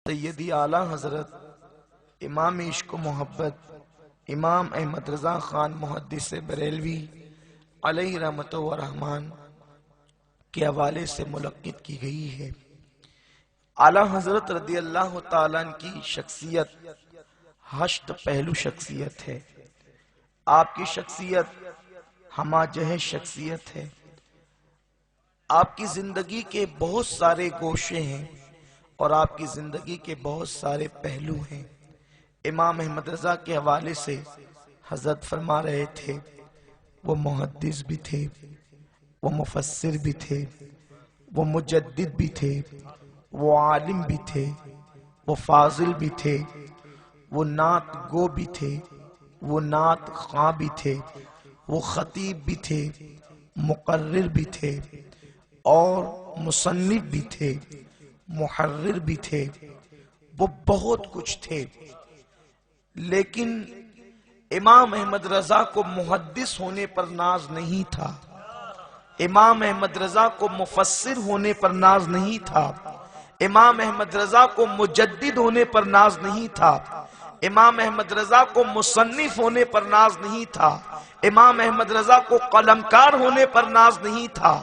سیدی اعلیٰ حضرت امام عشق و محبت امام احمد رضا خان محدث بریلوی علیہ رحمت و رحمان کے حوالے سے ملقب کی گئی ہے۔ اعلیٰ حضرت رضی اللہ تعالیٰ عنہ کی شخصیت 8 پہلو شخصیت ہے۔ آپ کی شخصیت ہمہ جہت شخصیت ہے۔ آپ کی زندگی کے بہت سارے گوشے ہیں اور آپ کی زندگی کے بہت سارے پہلو ہیں۔ امام احمد رضا کے حوالے سے حضرت فرما رہے تھے وہ محدث بھی تھے، وہ مفسر بھی تھے، وہ مجدد بھی تھے، وہ عالم بھی تھے، وہ فاضل بھی تھے، وہ نعت گو بھی تھے، وہ نعت خواں بھی تھے، وہ خطیب بھی تھے، مقرر بھی تھے اور مصنف بھی تھے، محرر بھی تھے، وہ بہت کچھ تھے۔ لیکن امام احمد رضا کو محدث ہونے پر ناز نہیں تھا، امام احمد رضا کو مفسر ہونے پر ناز نہیں تھا، امام احمد رضا کو مجدد ہونے پر ناز نہیں تھا، امام احمد رضا کو مصنف ہونے پر ناز نہیں تھا، امام احمد رضا کو قلمکار ہونے پر ناز نہیں تھا،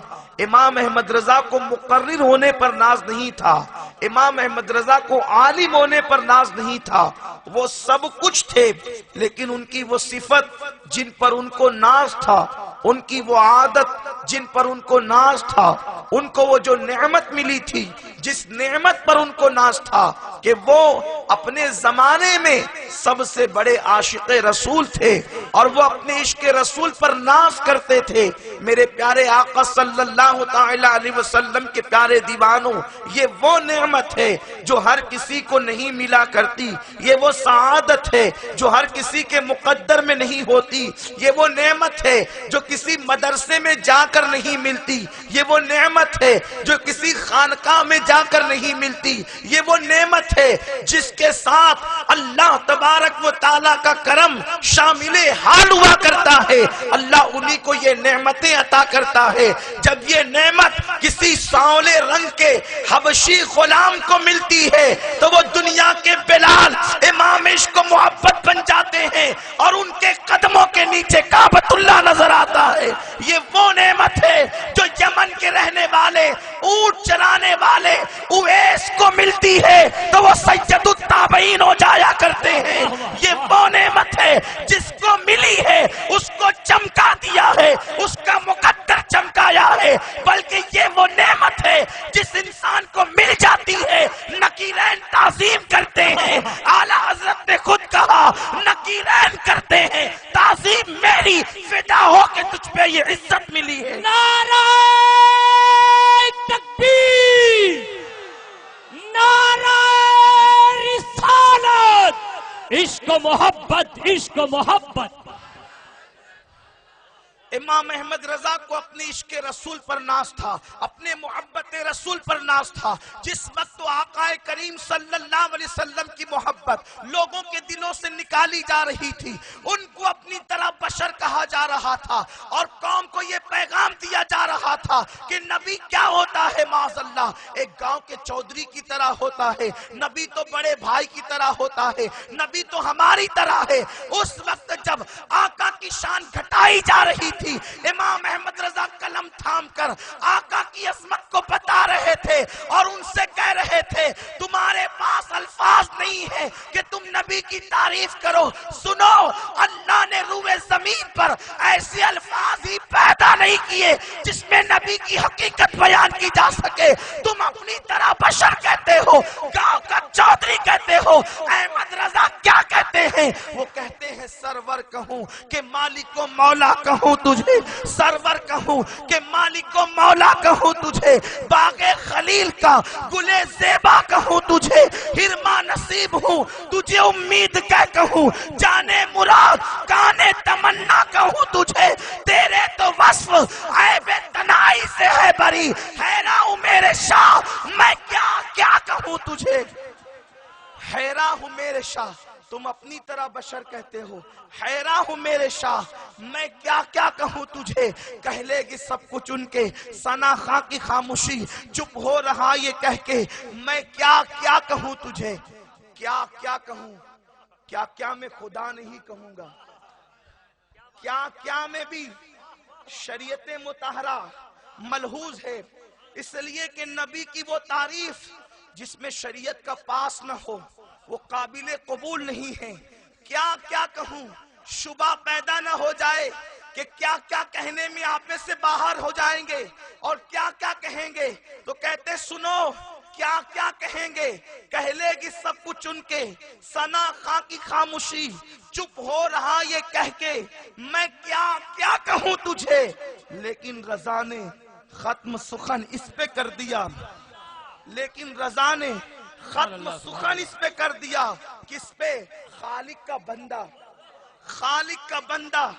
امام احمد رضا کو مقرر ہونے پر ناز نہیں تھا، امام احمد رضا کو عالم ہونے پر ناز نہیں تھا۔ وہ سب کچھ تھے، لیکن ان کی وہ صفت جن پر ان کو ناز تھا، ان کی وہ عادت جن پر ان کو ناز تھا، ان کو وہ جو نعمت ملی تھی، جس نعمت پر ان کو ناز تھا کہ وہ اپنے زمانے میں سب سے بڑے عاشق رسول تھے اور وہ اپنے عشق رسول پر ناز کرتے تھے۔ میرے پیارے آقا صلی اللہ تعالی علیہ وسلم کے پیارے دیوانوں، یہ وہ نعمت ہے جو ہر کسی کو نہیں ملا کرتی، یہ وہ سعادت ہے جو ہر کسی کے مقدر میں نہیں ہوتی، یہ وہ نعمت ہے جو کسی مدرسے میں جا کر نہیں ملتی، یہ وہ نعمت ہے جو کسی خانقاہ میں جا کر نہیں ملتی، یہ وہ نعمت ہے جس کے ساتھ اللہ تبارک و تعالیٰ کا کرم شامل حال ہوا کرتا ہے۔ اللہ انہی کو یہ نعمتیں عطا کرتا ہے۔ جب یہ نعمت کسی سانولے رنگ کے حبشی غلام کو ملتی ہے تو وہ دنیا کے بلال امام عشق و محبت بن جاتے ہیں اور ان کے قدموں کے نیچے کعبۃ اللہ نظر آتا ہے۔ یہ وہ نعمت ہے جو یمن کے رہنے والے اونٹ چرانے والے اویس کو ملتی ہے تو وہ سید التابعین ہو جایا کرتے ہیں۔ یہ وہ نعمت ہے جس کو ملی ہے اس کو چمکا دیا ہے، اس کا مقدر چمکایا ہے۔ بلکہ یہ وہ نعمت ہے جس انسان کو مل جاتی ہے نکیرین تعظیم کرتے ہیں۔ اعلیٰ حضرت نے خود کہا نکیرین کرتے ہیں تعظیم میری، فدا ہو کے تجھ پہ یہ عزت ملی ہے۔ نعرہ تکبیر، نعرہ رسالت، عشق و محبت، عشق و محبت۔ امام احمد رضا کو اپنے عشق رسول پر ناز تھا، اپنے محبت رسول پر ناز تھا۔ جس وقت تو آقا کریم صلی اللہ علیہ وسلم کی محبت لوگوں کے دلوں سے نکالی جا رہی تھی، ان کو اپنی طرح بشر کہا جا رہا تھا اور قوم کو یہ پیغام دیا جا رہا تھا کہ نبی کیا ہوتا ہے؟ معاذ اللہ ایک گاؤں کے چودھری کی طرح ہوتا ہے، نبی تو بڑے بھائی کی طرح ہوتا ہے، نبی تو ہماری طرح ہے۔ اس وقت جب آقا کی شان گھٹائی جا رہی تھی، امام احمد رضا قلم تھام کر آقا کی عظمت کو بتا رہے تھے اور ان سے کہہ رہے تھے تمہارے پاس الفاظ نہیں ہے کہ تم نبی کی تعریف کرو۔ سنو، اللہ نے روئے زمین پر ایسے الفاظ ہی پیدا نہیں کیے جس میں نبی کی حقیقت بیان کی جا سکے۔ تم اپنی طرح بشر کہتے ہو، گاؤں کا چودھری کہتے ہو، احمد رضا کیا کہتے ہیں؟ وہ کہتے ہیں سرور کہوں کہ مالک و مولا کہوں تجھے، سرور کہوں کہ مالک و مولا کہوں تجھے، باغ خلیل کا گلے زیبا کہوں تجھے، ہرما نصیب ہوں تجھے امید کہوں، جانے مراد کانے تمنا کہوں تجھے، تیرے تو وصف عیب تنائی سے ہے بری، حیران ہوں میرے شاہ میں کیا کیا کہوں تجھے، حیران ہوں میرے شاہ تم اپنی طرح بشر کہتے ہو، حیران ہوں میرے شاہ میں کیا کیا کہوں تجھے، کہہ لے گی سب کچھ ان کے، ثنا خاں کی خاموشی چپ ہو رہا یہ کہہ کے، میں کیا کیا کہوں تجھے، کیا کیا کہوں، کیا کیا میں خدا نہیں کہوں گا، کیا کیا میں بھی شریعت مطہرہ ملحوظ ہے، اس لیے کہ نبی کی وہ تعریف جس میں شریعت کا پاس نہ ہو وہ قابل قبول نہیں ہے، کیا کیا کہوں، شبہ پیدا نہ ہو جائے کہ کیا کیا کہنے میں آپ میں سے باہر ہو جائیں گے اور کیا کیا کہیں گے، تو کہتے سنو کیا کیا کہیں گے، کہہ لے گی سب کچھ ان کے، ثنا خاں کی خاموشی چپ ہو رہا یہ کہہ کے، میں کیا کیا کہوں تجھے، لیکن رضا نے ختم سخن اس پہ کر دیا، لیکن رضا نے ختم سخن اس پہ کر دیا، کس پہ، خالق کا بندہ، خالق کا بندہ،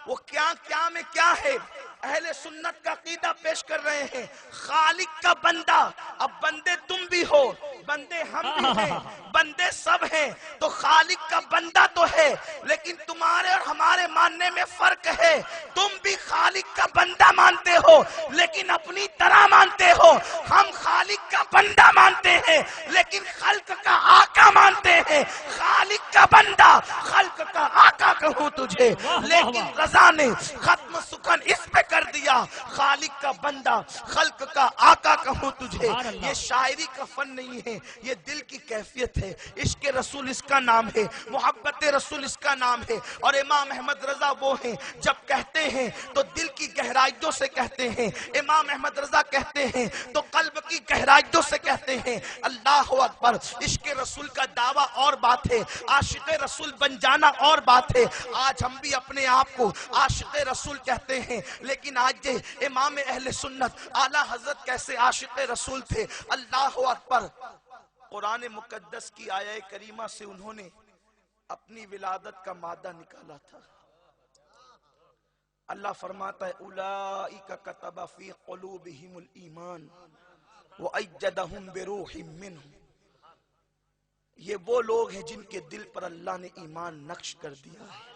وہ کیا کیا میں کیا ہے، اہل سنت کا عقیدہ پیش کر رہے ہیں، خالق کا بندہ، اب بندے تم بھی ہو، بندے ہم بھی ہیں، بندے سب ہیں، تو خالق کا بندہ تو ہے، لیکن تمہارے اور ہمارے ماننے میں فرق ہے، تم بھی خالق کا بندہ مانتے ہو لیکن اپنی طرح مانتے ہو، ہم خالق کا بندہ مانتے ہیں لیکن خلق کا آقا مانتے ہیں، خالق کا بندہ خلق کا آقا کہوں تجھے، لیکن رضا نے ختم سخن اس پہ کر دیا، خالق کا بندہ خلق کا آقا کہوں تجھے، یہ شاعری کا فن نہیں ہے، یہ دل کی کیفیت ہے، عشق رسول اس کا نام ہے، محبت رسول اس کا نام ہے، اور امام احمد رضا وہ ہیں جب کہتے ہیں تو دل کی گہرائیوں سے کہتے ہیں، امام احمد رضا کہتے ہیں تو قلب کی گہرائیوں سے کہتے ہیں، اللہ اکبر، عشق رسول کا دعویٰ اور بات ہے، عاشق رسول بن جانا اور بات ہے، آج ہم بھی اپنے آپ کو عاشق رسول کہتے ہیں، لیکن آج امام اہل سنت اعلیٰ حضرت کیسے عاشق رسول تھے، اللہ اکبر، قرآن مقدس کی آیہ کریمہ سے انہوں نے اپنی ولادت کا مادہ نکالا تھا، اللہ فرماتا ہے اولئک کتب فی قلوبہم الایمان وأیدہم بروح منہ، یہ وہ لوگ ہیں جن کے دل پر اللہ نے ایمان نقش کر دیا ہے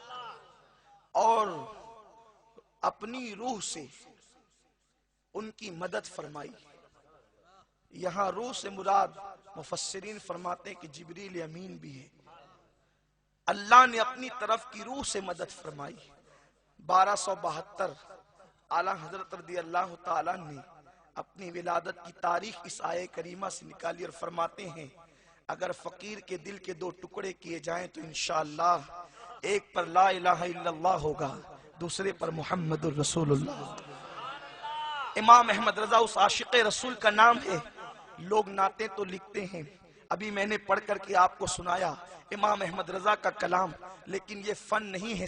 اور اپنی روح سے ان کی مدد فرمائی، یہاں روح سے مراد مفسرین فرماتے ہیں کہ جبریل امین بھی ہے، اللہ نے اپنی طرف کی روح سے مدد فرمائی، 1272 اعلیٰ حضرت رضی اللہ تعالیٰ نے اپنی ولادت کی تاریخ اس آیہ کریمہ سے نکالی اور فرماتے ہیں اگر فقیر کے دل کے دو ٹکڑے کیے جائیں تو انشاءاللہ ایک پر لا الہ الا اللہ ہوگا، دوسرے پر محمد الرسول اللہ۔ امام احمد رضا اس عاشق رسول کا نام ہے، لوگ نعتیں تو لکھتے ہیں، ابھی میں نے پڑھ کر کے آپ کو سنایا امام احمد رضا کا کلام، لیکن یہ فن نہیں ہے،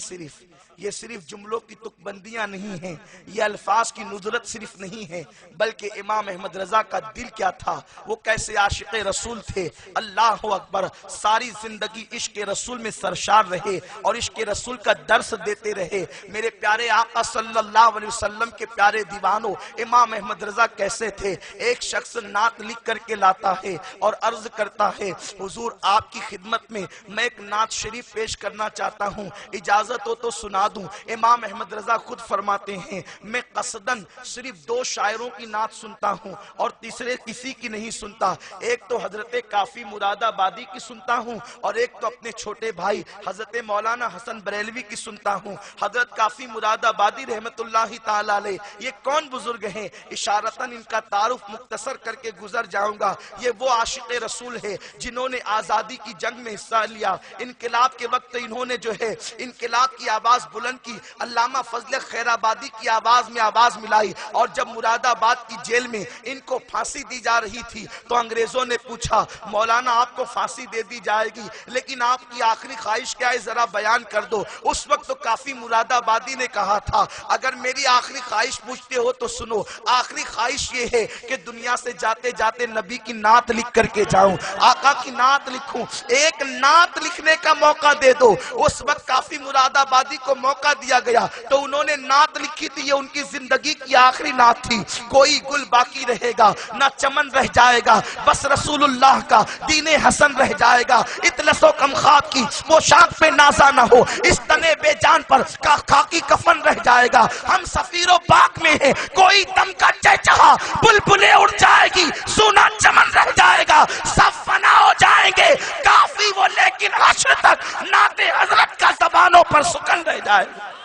یہ صرف جملوں کی تک بندیاں نہیں ہیں، یہ الفاظ کی نظرت صرف نہیں ہے، بلکہ امام احمد رضا کا دل کیا تھا، وہ کیسے عاشق رسول تھے، اللہ اکبر، ساری زندگی عشق رسول میں سرشار رہے اور عشق رسول کا درس دیتے رہے، میرے پیارے آقا صلی اللہ علیہ وسلم کے پیارے دیوانوں، امام احمد رضا کیسے تھے، ایک شخص نعت لکھ کر کے لاتا ہے اور عرض کرتا ہے حضور آپ کی خدمت میں میں ایک نعت شریف پیش کرنا چاہتا ہوں، اجازت ہو تو سنا دوں، امام احمد رضا خود فرماتے ہیں میں قصداً صرف 2 شاعروں کی نعت سنتا ہوں اور تیسرے کسی کی نہیں سنتا، ایک تو حضرت کافی مراد آبادی کی سنتا ہوں اور ایک تو اپنے چھوٹے بھائی حضرت مولانا حسن بریلوی کی سنتا ہوں، حضرت کافی مراد آبادی رحمت اللہ تعالی علیہ یہ کون بزرگ ہیں، اشارتاً ان کا تعارف مختصر کر کے گزر جاؤں گا، یہ وہ عاشق رسول ہے جنہوں نے آزادی کی جنگ میں حصہ لیا، انقلاب کے وقت انہوں نے جو ہے انقلاب کی آواز بلند کی، علامہ فضل خیر آبادی کی آواز میں آواز ملائی، اور جب مراد آباد کی جیل میں ان کو پھانسی دی جا رہی تھی تو انگریزوں نے پوچھا مولانا آپ کو پھانسی دے دی جائے گی لیکن آپ کی آخری خواہش کیا ہے ذرا بیان کر دو، اس وقت تو کافی مراد آبادی نے کہا تھا اگر میری آخری خواہش پوچھتے ہو تو سنو، آخری خواہش یہ ہے کہ دنیا سے جاتے جاتے نبی کی نعت لکھ کر کے جاؤں، آقا کی نعت لکھوں، ایک نعت لکھنے کا موقع دے دو۔ اس وقت کافی مراد آبادی کو موقع دیا گیا تو انہوں نے نعت لکھی تھی، یہ ان کی زندگی کی آخری نعت تھی۔ کوئی گل باقی رہے گا نہ چمن رہ جائے گا، بس رسول اللہ کا دین حسن رہ جائے گا۔ اطلس و کمخاب کی پوشاک پہ نازا نہ ہو، اس تنے بے جان پر خاکی کفن رہ جائے گا۔ ہم سفیر و باغ میں ہیں، کوئی دم کا چہچہا، بلبلیں اڑ جائے گی، سونا چمن رہ جائے گا، سب فنا ہو جائیں گے، کافی وہ لیکن حشر تک نعت حضرت کا زبانوں پر سکن رہ جائے گا۔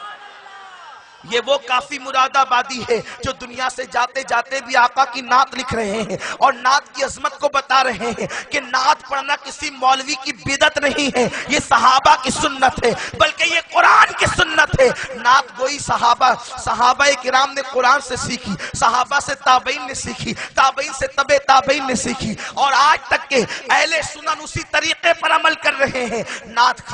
یہ وہ کافی مراد آبادی ہے جو دنیا سے جاتے جاتے بھی آقا کی نعت لکھ رہے ہیں اور نعت کی عظمت کو بتا رہے ہیں کہ نعت پڑھنا کسی مولوی کی بدعت نہیں ہے، یہ صحابہ کی سنت ہے، بلکہ یہ قرآن کی سنت ہے۔ نعت گوئی صحابہ کرام نے قرآن سے سیکھی، صحابہ سے تابعین نے سیکھی، تابعین سے تبع تابعین نے سیکھی، اور آج تک کے اہل سنن اسی طریقے پر عمل کر رہے ہیں۔ نعت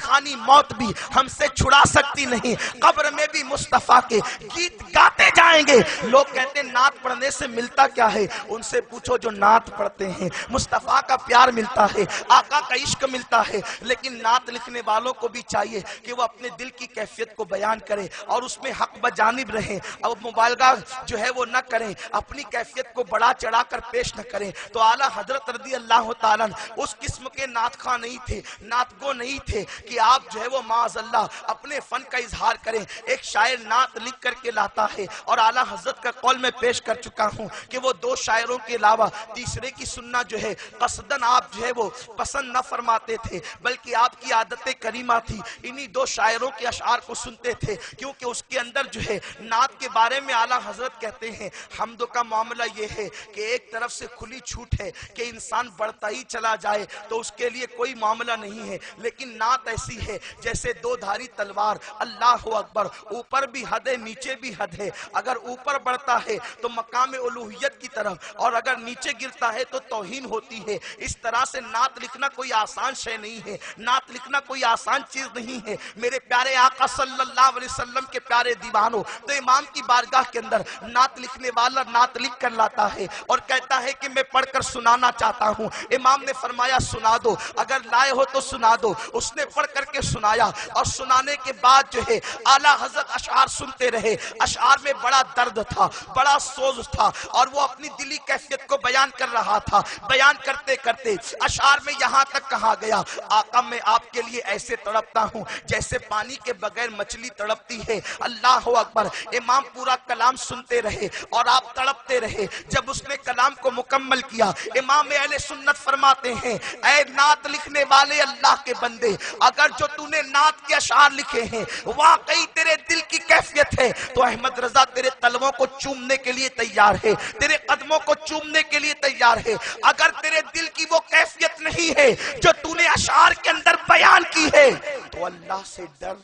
خانی موت بھی ہم سے چھڑا سکتی نہیں، قبر میں بھی مصطفیٰ کے گیت گاتے جائیں گے۔ لوگ کہتے ہیں نعت پڑھنے سے ملتا کیا ہے؟ ان سے پوچھو جو نعت پڑھتے ہیں، مصطفیٰ کا پیار ملتا ہے، آقا کا عشق ملتا ہے، لیکن نعت لکھنے والوں کو بھی چاہیے کہ وہ اپنے دل کی کیفیت کو بیان کریں اور اس میں حق بجانب رہیں، اور مبالغہ جو ہے وہ نہ کریں، اپنی کیفیت کو بڑا چڑھا کر پیش نہ کریں۔ تو اعلیٰ حضرت رضی اللہ تعالیٰ اس قسم کے نعت خواہ نہیں تھے، نعت گو نہیں تھے کہ آپ جو ہے وہ معاذ اللہ اپنے فن کا اظہار کریں۔ ایک شاعر نعت لکھ کر کے لاتا ہے، اور اعلیٰ حضرت کا قول میں پیش کر چکا ہوں کہ وہ دو شاعروں کے علاوہ تیسرے کی سننا جو ہے قصدن آپ جو ہے وہ پسند نہ فرماتے تھے، بلکہ آپ کی عادت کریمہ تھی انہی دو شاعروں کے اشعار کو سنتے تھے، کیونکہ اس کے اندر جو ہے نعت کے بارے میں اعلیٰ حضرت کہتے ہیں حمد کا معاملہ یہ ہے کہ ایک طرف سے کھلی چھوٹ ہے کہ انسان بڑھتا ہی چلا جائے تو اس کے لیے کوئی معاملہ نہیں ہے، لیکن نعت ایسی ہے جیسے دو دھاری تلوار، اللہ اکبر، اوپر بھی حد ہے نیچے بھی حد ہے، اگر اوپر بڑھتا ہے تو مقام الوہیت کی طرف، اور اگر نیچے گرتا ہے تو توہین ہوتی ہے۔ اس طرح سے نعت لکھنا کوئی آسان شے نہیں ہے، نعت لکھنا کوئی آسان چیز نہیں ہے۔ میرے پیارے آقا صلی اللہ علیہ وسلم کے پیارے دیوانوں، تو امام کی بارگاہ کے اندر نعت لکھنے والا نعت لکھ کر لاتا ہے اور کہتا ہے کہ میں پڑھ کر سنانا چاہتا ہوں۔ امام نے فرمایا سنا دو، اگر لائے ہو تو سنا دو۔ اس نے پڑھ کر کے سنایا، اور سنانے کے بعد جو ہے اعلیٰ حضرت اشعار سنتے رہے۔ اشعار میں بڑا درد تھا، بڑا سوز تھا، اور وہ اپنی دلی کیفیت کو بیان کر رہا تھا۔ بیان کرتے کرتے اشعار میں یہاں تک کہا گیا، آقا میں آپ کے لیے ایسے تڑپتا ہوں جیسے پانی کے بغیر مچھلی تڑپتی ہے۔ اللہ اکبر۔ امام پورا کلام سنتے رہے اور آپ تڑپتے رہے۔ جب اس نے کلام کو مکمل کیا، امام اہل سنت فرماتے ہیں اے نعت لکھنے والے اللہ کے بندے، اگر جو تو نے نعت کے اشعار لکھے ہیں واقعی تیرے دل کی کیفیت ہے تو احمد رضا تیرے تلووں کو چومنے کے لیے تیار ہے، تیرے قدموں کو چومنے کے لیے تیار ہے۔ اگر تیرے دل کی وہ کیفیت نہیں ہے جو تو نے اشعار کے اندر بیان کی ہے تو اللہ سے ڈر،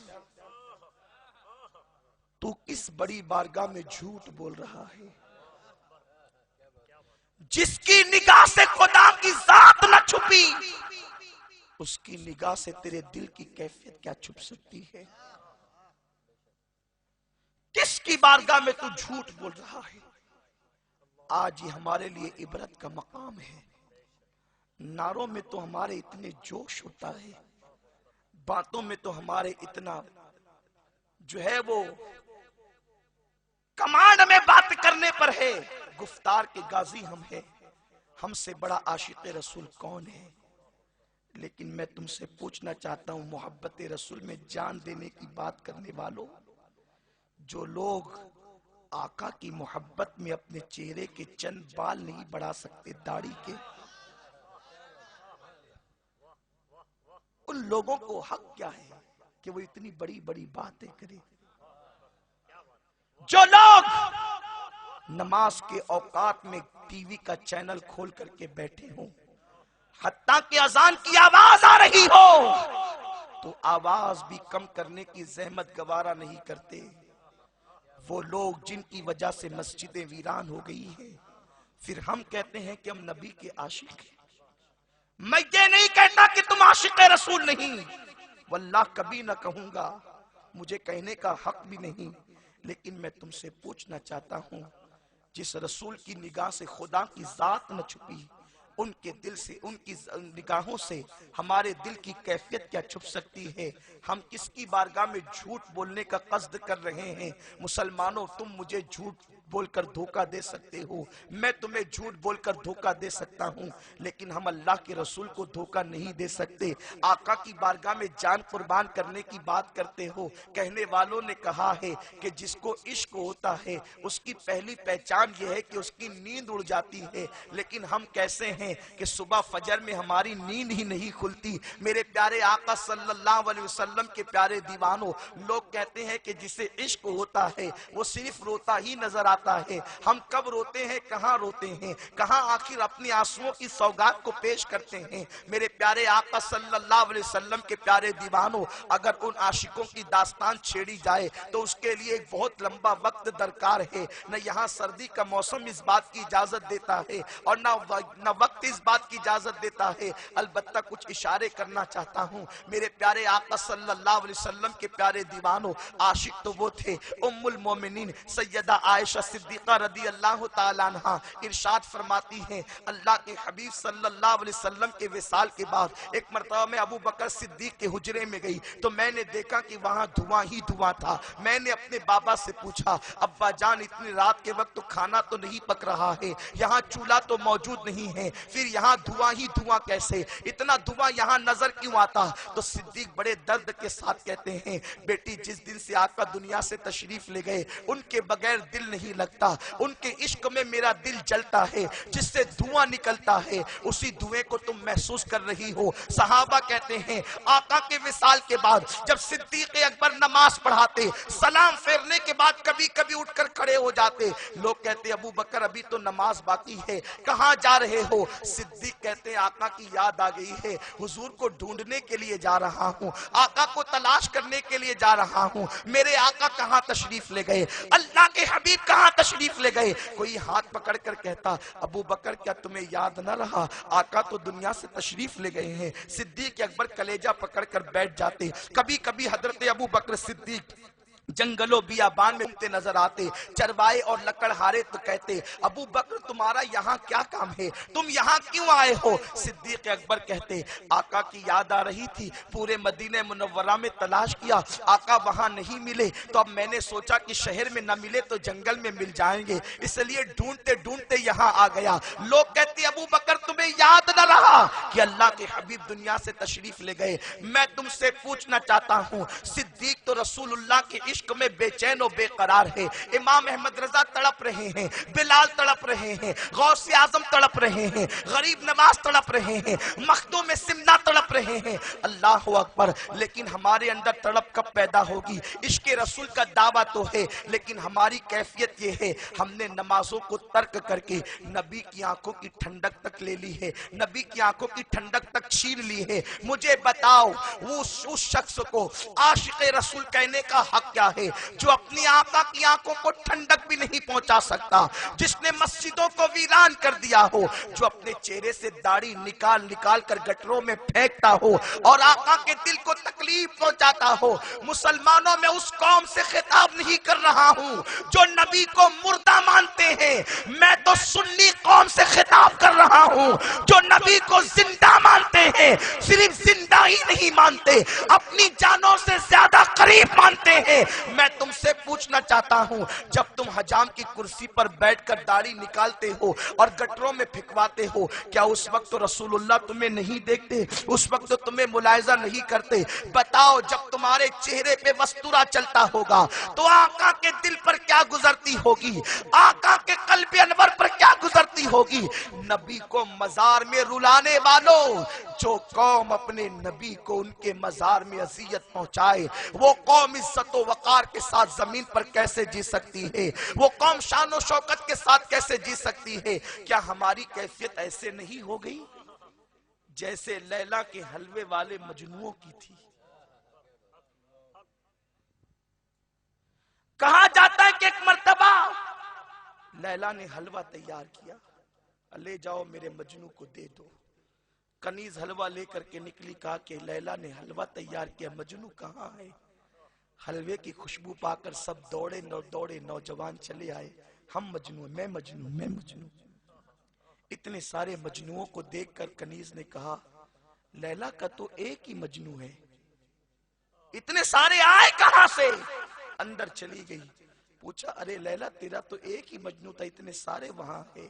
تو کس بڑی بارگاہ میں جھوٹ بول رہا ہے؟ جس کی نگاہ سے خدا کی ذات نہ چھپی، اس کی نگاہ سے تیرے دل کی کیفیت کیا چھپ سکتی ہے؟ کس کی بارگاہ میں تو جھوٹ بول رہا ہے؟ آج یہ ہمارے لیے عبرت کا مقام ہے۔ نعروں میں تو ہمارے اتنے جوش ہوتا ہے، باتوں میں تو ہمارے اتنا جو ہے وہ کمانڈ میں بات کرنے پر ہے، گفتار کے غازی ہم ہیں، ہم سے بڑا عاشق رسول کون ہے؟ لیکن میں تم سے پوچھنا چاہتا ہوں محبت رسول میں جان دینے کی بات کرنے والوں، جو لوگ آقا کی محبت میں اپنے چہرے کے چند بال نہیں بڑھا سکتے داڑھی کے، ان لوگوں کو حق کیا ہے کہ وہ اتنی بڑی بڑی باتیں کریں؟ جو لوگ نماز کے اوقات میں ٹی وی کا چینل کھول کر کے بیٹھے ہوں، حتیٰ کہ اذان کی آواز آ رہی ہو تو آواز بھی کم کرنے کی زحمت گوارا نہیں کرتے، وہ لوگ جن کی وجہ سے مسجدیں ویران ہو گئی ہیں، پھر ہم کہتے ہیں کہ ہم نبی کے عاشق ہیں۔ میں یہ نہیں کہتا کہ تم عاشق رسول نہیں، واللہ کبھی نہ کہوں گا، مجھے کہنے کا حق بھی نہیں، لیکن میں تم سے پوچھنا چاہتا ہوں جس رسول کی نگاہ سے خدا کی ذات نہ چھپی، ان کے دل سے، ان کی نگاہوں سے ہمارے دل کی کیفیت کیا چھپ سکتی ہے؟ ہم کس کی بارگاہ میں جھوٹ بولنے کا قصد کر رہے ہیں؟ مسلمانوں، تم مجھے جھوٹ بول کر دھوکہ دے سکتے ہو، میں تمہیں جھوٹ بول کر دھوکہ دے سکتا ہوں، لیکن ہم اللہ کے رسول کو دھوکہ نہیں دے سکتے۔ آقا کی بارگاہ میں جان قربان کرنے کی بات کرتے ہو، کہنے والوں نے کہا ہے کہ جس کو عشق ہوتا ہے اس کی پہلی پہچان یہ ہے کہ اس کی نیند اڑ جاتی ہے، لیکن ہم کیسے ہیں کہ صبح فجر میں ہماری نیند ہی نہیں کھلتی۔ میرے پیارے آقا صلی اللہ علیہ وسلم کے پیارے دیوانوں، لوگ کہتے ہیں کہ جسے عشق ہوتا ہے وہ صرف روتا ہی نظر آتا ہے۔ ہم کب روتے ہیں، کہاں روتے ہیں، کہاں آخر اپنی آنسوؤں کی سوگات کو پیش کرتے ہیں؟ میرے پیارے آقا صلی اللہ علیہ وسلم کے پیارے دیوانوں، اگر ان عاشقوں کی داستان چھیڑی جائے تو اس کے لیے ایک بہت لمبا وقت درکار ہے۔ نہ یہاں سردی کا موسم اس بات کی اجازت دیتا ہے اور نہ وقت اس بات کی اجازت دیتا ہے، البتہ کچھ اشارے کرنا چاہتا ہوں۔ میرے پیارے آقا صلی اللہ علیہ وسلم کے پیارے دیوانوں، عاشق تو وہ تھے۔ ام المومنین سیدہ عائشہ صدیقہ رضی اللہ تعالیٰ عنہ ارشاد فرماتی ہیں، اللہ کے حبیب صلی اللہ علیہ وسلم کے وصال کے بعد ایک مرتبہ میں ابو بکر صدیق کے حجرے میں گئی تو میں نے دیکھا کہ وہاں دھواں ہی دھواں تھا۔ میں نے اپنے بابا سے پوچھا، ابا جان اتنی رات کے وقت تو کھانا تو نہیں پک رہا ہے، یہاں چولہا تو موجود نہیں ہے، پھر یہاں دھواں ہی دھواں کیسے، اتنا دھواں یہاں نظر کیوں آتا؟ تو صدیق بڑے درد کے ساتھ کہتے ہیں، بیٹی جس دن سے آقا دنیا سے تشریف لے گئے ان کے بغیر دل نہیں لگتا، ان کے عشق میں میرا دل جلتا ہے، جس سے دھواں نکلتا ہے اسی دھویں کو تم محسوس کر رہی ہو۔ صحابہ کہتے ہیں آقا کے وصال کے بعد جب صدیق اکبر نماز پڑھاتے، سلام پھیرنے کے بعد کبھی کبھی اٹھ کر کھڑے ہو جاتے، لوگ کہتے ابو بکر ابھی تو نماز باقی ہے، کہاں جا رہے ہو؟ صدیق کہتے ہیں آقا کی یاد آ گئی ہے، حضور کو ڈھونڈنے کے لیے جا رہا ہوں، آقا کو تلاش کرنے کے لیے جا رہا ہوں، میرے آقا کہاں تشریف لے گئے، اللہ کے حبیب کہاں تشریف لے گئے؟ کوئی ہاتھ پکڑ کر کہتا ابو بکر کیا تمہیں یاد نہ رہا، آقا تو دنیا سے تشریف لے گئے ہیں۔ صدیق اکبر کلیجہ پکڑ کر بیٹھ جاتے۔ کبھی کبھی حضرت ابو بکر صدیق جنگلوں بیابان میں گھومتے نظر آتے، چروائے اور لکڑہارے تو کہتے ابو بکر تمہارا یہاں کیا کام ہے، تم یہاں کیوں آئے ہو؟ صدیق اکبر کہتے آقا کی یاد آ رہی تھی، پورے مدینہ منورہ میں تلاش کیا، آقا وہاں نہیں ملے، تو اب میں نے سوچا کہ شہر میں نہ ملے تو جنگل میں مل جائیں گے، اس لیے ڈھونڈتے ڈھونڈتے یہاں آ گیا۔ لوگ کہتے ابو بکر تمہیں یاد نہ رہا کہ اللہ کے حبیب دنیا سے تشریف لے گئے؟ میں تم سے پوچھنا چاہتا ہوں، صدیق تو رسول اللہ کے عشق میں بے چین و بے قرار ہے، امام احمد رضا تڑپ رہے ہیں، بلال تڑپ رہے ہیں، غوث اعظم تڑپ رہے ہیں، غریب نواز تڑپ رہے ہیں، مخدوم سمنا تڑپ رہے ہیں، اللہ اکبر، لیکن ہمارے اندر تڑپ کب پیدا ہوگی؟ عشق رسول کا دعویٰ تو ہے لیکن ہماری کیفیت یہ ہے، ہم نے نمازوں کو ترک کر کے نبی کی آنکھوں کی ٹھنڈک تک لے لی ہے، نبی کی آنکھوں کی ٹھنڈک تک چھین لی ہے۔ مجھے بتاؤ اس شخص کو عاشق رسول کہنے کا حق کیا ہے جو اپنی آقا کی آنکھوں کو ٹھنڈک بھی نہیں پہنچا سکتا، جس نے مسجدوں کو ویران کر دیا ہو، جو اپنے چہرے سے داڑھی نکال نکال کر گٹروں میں پھینکتا ہو اور آقا کے دل کو تکلیف پہنچاتا ہو؟ مسلمانوں میں اس قوم سے خطاب نہیں کر رہا ہوں جو نبی کو مردہ مانتے ہیں، میں تو سنی قوم سے خطاب کر رہا ہوں جو نبی کو زندہ مانتے ہیں، صرف زندہ ہی نہیں مانتے، اپنی جانوں سے زیادہ قریب مانتے ہیں۔ میں تم سے پوچھنا چاہتا ہوں، جب تم حجام کی کرسی پر بیٹھ کر داڑھی نکالتے ہو اور گٹروں میں پھکواتے ہو، کیا اس وقت تو رسول اللہ تمہیں نہیں دیکھتے؟ اس وقت تو تمہیں ملاحظہ نہیں کرتے؟ بتاؤ جب تمہارے چہرے پہ وستورہ چلتا ہوگا تو آقا کے دل پر کیا گزرتی ہوگی، آقا کے قلب انور پر کیا گزرتی ہوگی؟ نبی کو مزار میں رلانے والوں، جو قوم اپنے نبی کو ان کے مزار میں اذیت پہنچائے وہ قوم عزت و وقار کے ساتھ زمین پر کیسے جی سکتی ہے؟ وہ قوم شان و شوکت کے ساتھ کیسے جی سکتی ہے؟ کیا ہماری کیفیت ایسے نہیں ہو گئی جیسے لیلا کے حلوے والے مجنوؤں کی تھی؟ کہا جاتا ہے کہ ایک مرتبہ لیلا نے حلوہ تیار کیا، لے جاؤ میرے مجنو کو دے دو۔ کنیز حلوہ لے کر کے نکلی، کہا کہ لیلا نے حلوہ تیار کیا، مجنو کہاں ہے؟ حلوے کی خوشبو پا کر سب دوڑے نوجوان چلے آئے، ہم مجنو، میں مجنو، میں مجنو۔ اتنے سارے مجنوؤں کو دیکھ کر کنیز نے کہا لیلا کا تو ایک ہی مجنو ہے، اتنے سارے آئے کہاں سے؟ اندر چلی گئی، پوچھا ارے لیلا تیرا تو ایک ہی مجنو تھا، اتنے سارے وہاں ہے؟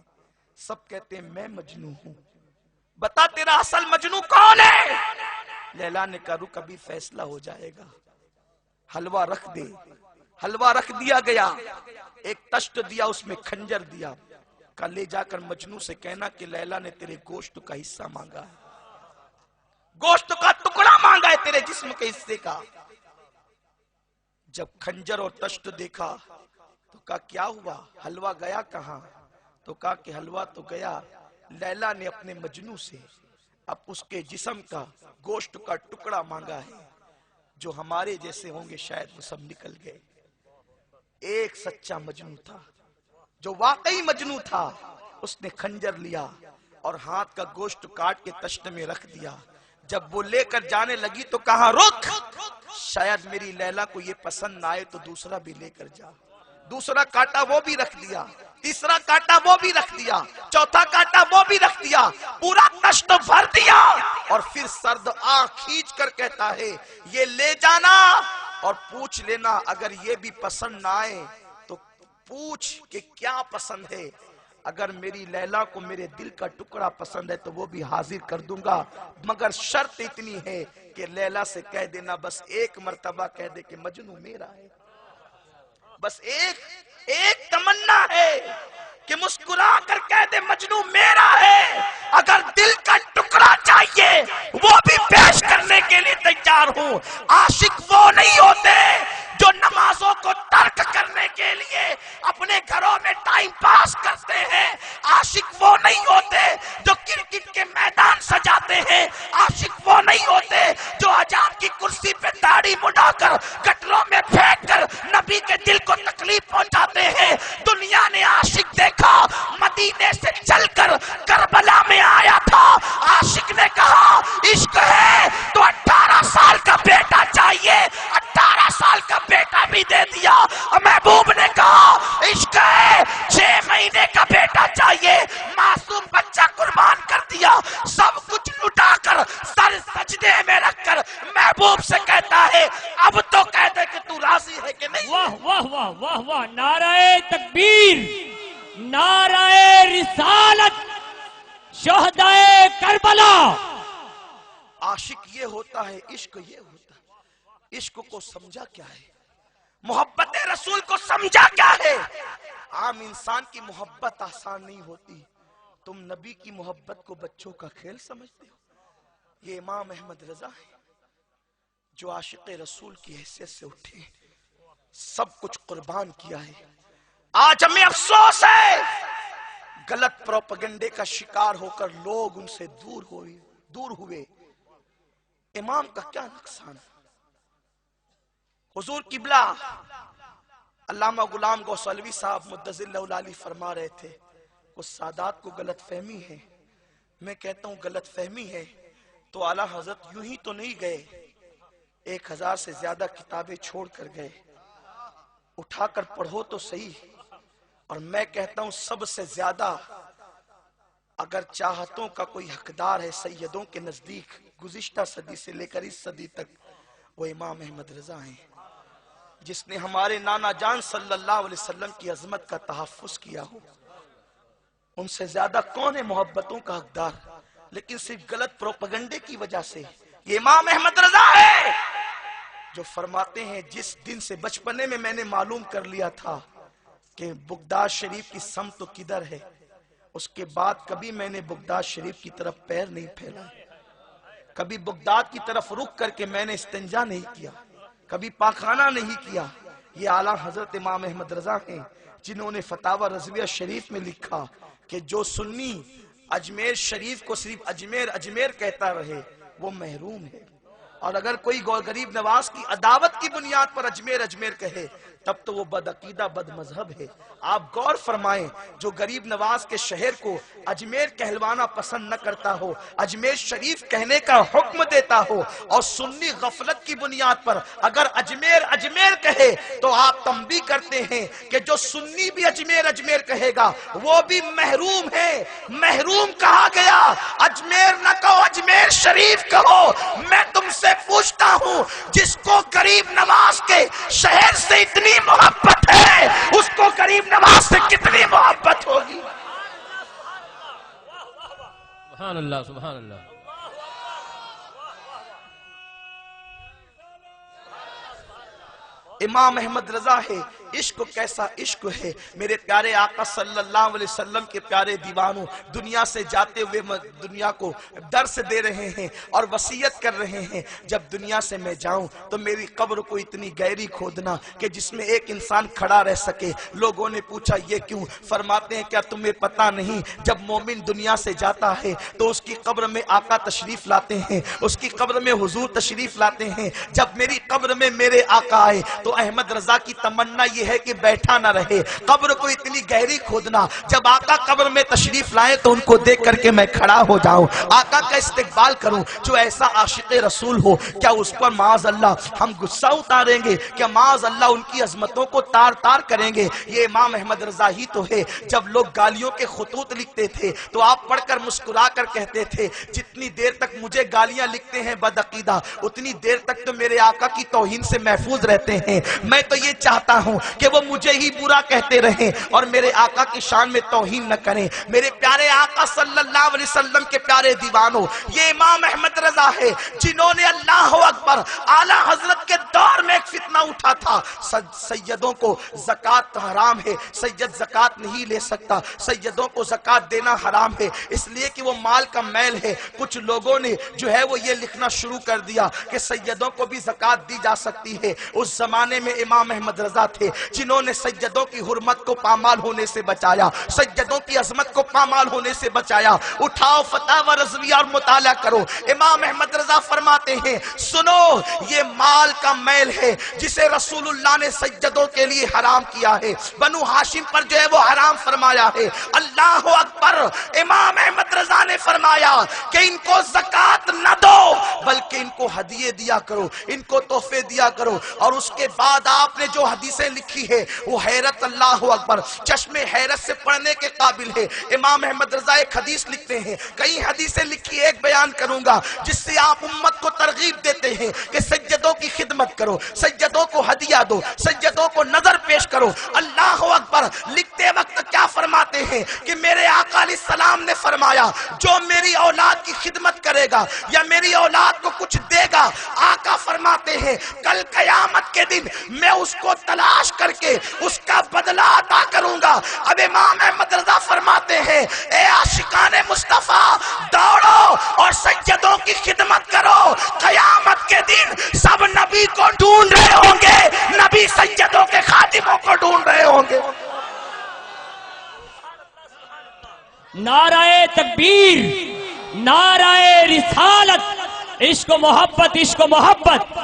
سب کہتے ہیں میں مجنو ہوں، بتا تیرا اصل مجنو کون ہے؟ لیلا نے کہا رک ابھی فیصلہ ہو جائے گا، حلوہ رکھ دے۔ حلوہ رکھ دیا گیا، ایک تشت دیا، اس میں کھنجر دیا، کہا لے جا کر مجنو سے کہنا کہ لیلا نے تیرے گوشت کا حصہ مانگا ہے، گوشت کا ٹکڑا مانگا ہے تیرے جسم کے حصے کا۔ جب کھنجر اور تشت دیکھا تو کہا کیا ہوا، حلوہ گیا کہاں؟ تو کہا کہ حلوہ تو گیا، لیلا نے اپنے مجنو سے اب اس کے جسم کا گوشت کا ٹکڑا مانگا ہے، جو ہمارے جیسے ہوں گے شاید وہ سب نکل گئے۔ ایک سچا مجنو تھا جو واقعی مجنو تھا، اس نے کھنجر لیا اور ہاتھ کا گوشت کاٹ کے تشت میں رکھ دیا۔ جب وہ لے کر جانے لگی تو کہا رک، شاید میری لیلا کو یہ پسند نہ آئے تو دوسرا بھی لے کر جا۔ دوسرا کاٹا وہ بھی رکھ دیا، تیسرا کاٹا وہ بھی رکھ دیا، چوتھا کاٹا وہ بھی رکھ دیا، پورا تشت بھر دیا، اور پھر سرد آنکھ کھینچ کر کہتا ہے یہ لے جانا اور پوچھ لینا، اگر یہ بھی پسند نہ آئے تو پوچھ کہ کیا پسند ہے، اگر میری لیلا کو میرے دل کا ٹکڑا پسند ہے تو وہ بھی حاضر کر دوں گا، مگر شرط اتنی ہے کہ لیلا سے کہہ دینا بس ایک مرتبہ کہہ دے کہ مجنو میرا ہے، بس ایک تمنا ہے کہ مسکرا کر کہہ دے مجنو میرا ہے، اگر دل کا ٹکڑا چاہیے وہ بھی پیش کرنے کے لیے تیار ہوں۔ عاشق وہ نہیں ہوتے جو نمازوں کو ترک کرنے کے لیے اپنے گھروں میں ٹائم پاس کرتے ہیں، عاشق وہ نہیں ہوتے جو کرکٹ کے میدان سجاتے ہیں، عاشق وہ نہیں ہوتے جو حجام کی کرسی پہ داڑھی مڈا کر گٹروں میں پھینک کر نبی کے دل کو تکلیف پہنچاتے ہیں۔ دنیا نے عاشق دیکھا مدینے سے چل کر کربلا میں آیا تھا، عاشق نے کہا عشق ہے تو 18 سال کا بیٹا چاہیے، 18 سال کا بیٹا بھی دے دیا۔ محبوب نے کہا عشق ہے 6 مہینے کا بیٹا چاہیے، معصوم بچہ قربان کر دیا، سب کچھ لٹا کر سر سجدے میں رکھ کر محبوب سے کہتا ہے اب تو کہہ دے کہ تو راضی ہے کہ نہیں؟ واہ واہ واہ واہ واہ، نعرہ تکبیر، نعرہ رسالت، شہدائے کربلا۔ عاشق یہ ہوتا ہے، عشق یہ ہوتا ہے۔ عشق کو سمجھا کیا ہے، محبت رسول کو سمجھا کیا ہے؟ عام انسان کی محبت آسان نہیں ہوتی، تم نبی کی محبت کو بچوں کا کھیل سمجھتے ہو۔ یہ امام احمد رضا ہے جو عاشق رسول کی حیثیت سے اٹھے، سب کچھ قربان کیا ہے۔ آج ہمیں افسوس ہے غلط پروپیگنڈے کا شکار ہو کر لوگ ان سے دور ہوئے۔ امام کا کیا نقصان؟ حضور قبلہ علامہ غلام گوسلوی صاحب مدظر اللہ العالی فرما رہے تھے کچھ سادات کو غلط فہمی ہے، میں کہتا ہوں غلط فہمی ہے تو اعلیٰ حضرت یوں ہی تو نہیں گئے، 1000 سے زیادہ کتابیں چھوڑ کر گئے، اٹھا کر پڑھو تو صحیح۔ اور میں کہتا ہوں سب سے زیادہ اگر چاہتوں کا کوئی حقدار ہے سیدوں کے نزدیک گزشتہ صدی سے لے کر اس صدی تک، وہ امام احمد رضا ہیں، جس نے ہمارے نانا جان صلی اللہ علیہ وسلم کی عظمت کا تحفظ کیا ہو۔ ان سے زیادہ کون ہے محبتوں کا حقدار؟ لیکن صرف غلط پروپیگنڈے کی وجہ سے یہ امام احمد رضا ہے جو فرماتے ہیں جس دن سے بچپنے میں میں نے معلوم کر لیا تھا کہ بغداد شریف کی سمت تو کدھر ہے، اس کے بعد کبھی میں نے بغداد شریف کی طرف پیر نہیں پھیلا، کبھی بغداد کی طرف رک کر کے میں نے استنجا نہیں کیا، کبھی پاخانہ نہیں کیا۔ یہ اعلیٰ حضرت امام احمد رضا ہیں جنہوں نے فتاوی رضویہ شریف میں لکھا کہ جو سنی اجمیر شریف کو صرف اجمیر اجمیر کہتا رہے وہ محروم ہے، اور اگر کوئی غریب نواز کی عداوت کی بنیاد پر اجمیر اجمیر کہے تب تو وہ بد عقیدہ بد مذہب ہے۔ آپ غور فرمائیں، جو غریب نواز کے شہر کو اجمیر کہلوانا پسند نہ کرتا ہو، اجمیر شریف کہنے کا حکم دیتا ہو، اور سنی غفلت کی بنیاد پر اگر اجمیر اجمیر کہے تو آپ تنبیہ کرتے ہیں کہ جو سنی بھی اجمیر اجمیر کہے گا وہ بھی محروم ہے۔ محروم کہا گیا، اجمیر نہ کہو، اجمیر شریف کہو۔ میں تم سے پوچھتا ہوں، جس کو غریب نواز کے شہر سے اتنی محبت ہے، اس کو غریب نواز سے کتنی محبت ہوگی؟ سبحان اللہ، سبحان اللہ۔ امام احمد رضا ہے، عشق کیسا عشق ہے میرے پیارے آقا صلی اللہ علیہ وسلم کے پیارے دیوانوں، دنیا سے جاتے ہوئے دنیا کو درس دے رہے ہیں اور وصیت کر رہے ہیں، جب دنیا سے میں جاؤں تو میری قبر کو اتنی گہری کھودنا کہ جس میں ایک انسان کھڑا رہ سکے۔ لوگوں نے پوچھا یہ کیوں؟ فرماتے ہیں کیا تمہیں پتہ نہیں، جب مومن دنیا سے جاتا ہے تو اس کی قبر میں آقا تشریف لاتے ہیں، اس کی قبر میں حضور تشریف لاتے ہیں۔ جب میری قبر میں میرے آقا آئے تو احمد رضا کی تمنا یہ ہے کہ بیٹھا نہ رہے، قبر کو اتنی گہری کھودنا، جب آقا قبر میں تشریف لائیں تو ان کو دیکھ کر کے میں کھڑا ہو جاؤں، آقا کا استقبال کروں۔ جو ایسا عاشق رسول ہو، کیا اس پر معاذ اللہ ہم غصہ اتاریں گے؟ کیا معاذ اللہ ان کی عظمتوں کو تار تار کریں گے؟ یہ امام احمد رضا ہی تو ہے، جب لوگ گالیوں کے خطوط لکھتے تھے تو آپ پڑھ کر مسکرا کر کہتے تھے جتنی دیر تک مجھے گالیاں لکھتے ہیں بد عقیدہ، اتنی دیر تک تو میرے آقا کی توہین سے محفوظ رہتے ہیں۔ میں تو یہ چاہتا ہوں کہ وہ مجھے ہی برا کہتے رہیں اور میرے آقا کی شان میں توہین نہ کریں۔ میرے پیارے آقا صلی اللہ علیہ وسلم کے پیارے دیوانوں، یہ امام احمد رضا ہے جنہوں نے اللہ اکبر، اعلیٰ حضرت کے دور میں ایک فتنہ اٹھا تھا، سیدوں کو زکوٰۃ حرام ہے، سید زکوٰۃ نہیں لے سکتا، سیدوں کو زکوٰۃ دینا حرام ہے اس لیے کہ وہ مال کا میل ہے۔ کچھ لوگوں نے جو ہے وہ یہ لکھنا شروع کر دیا کہ سیدوں کو بھی زکوٰۃ دی جا سکتی ہے۔ اس زمانے میں امام احمد رضا تھے جنہوں نے سیدوں کی حرمت کو پامال ہونے سے بچایا، سیدوں کی عظمت کو پامال ہونے سے بچایا۔ اٹھاؤ فتاوی رضویہ اور مطالعہ کرو۔ امام احمد رضا فرماتے ہیں سنو، یہ مال کا میل ہے جسے رسول اللہ نے سیدوں کے لیے حرام کیا ہے، بنو ہاشم پر جو ہے وہ حرام فرمایا ہے۔ اللہ اکبر، امام احمد رضا نے فرمایا کہ ان کو زکوٰۃ نہ دو بلکہ ان کو ہدیے دیا کرو، ان کو تحفے دیا کرو۔ اور اس کے بعد آپ نے جو حدیثیں لکھی ہے وہ حیرت، اللہ اکبر، چشم حیرت سے پڑھنے کے قابل ہے۔ امام احمد رضا ایک حدیث لکھتے ہیں، کئی حدیثیں لکھی، ایک بیان کروں گا جس سے آپ امت کو ترغیب دیتے ہیں کہ سجدوں کی خدمت کرو، سجدوں کو ہدیہ دو، سجدوں کو نظر پیش کرو۔ اللہ اکبر، لکھتے وقت کیا فرماتے ہیں کہ میرے آقا علیہ السلام نے فرمایا جو میری اولاد کی خدمت کرے گا یا میری اولاد کو کچھ دے گا، آقا فرماتے ہیں کل قیامت کے دن میں اس کو تلاش کر کے اس کا بدلہ عطا کروں گا۔ اب امام احمد رضا فرماتے ہیں اے عاشقان مصطفیٰ، دوڑو اور سجدوں کی خدمت کرو، قیامت کے دن سب نبی کو ڈھونڈ رہے ہوں گے، نبی سجدوں کے خادموں کو ڈھونڈ رہے ہوں گے۔ نعرہ تکبیر، نعرہ رسالت، عشق و محبت، عشق و محبت۔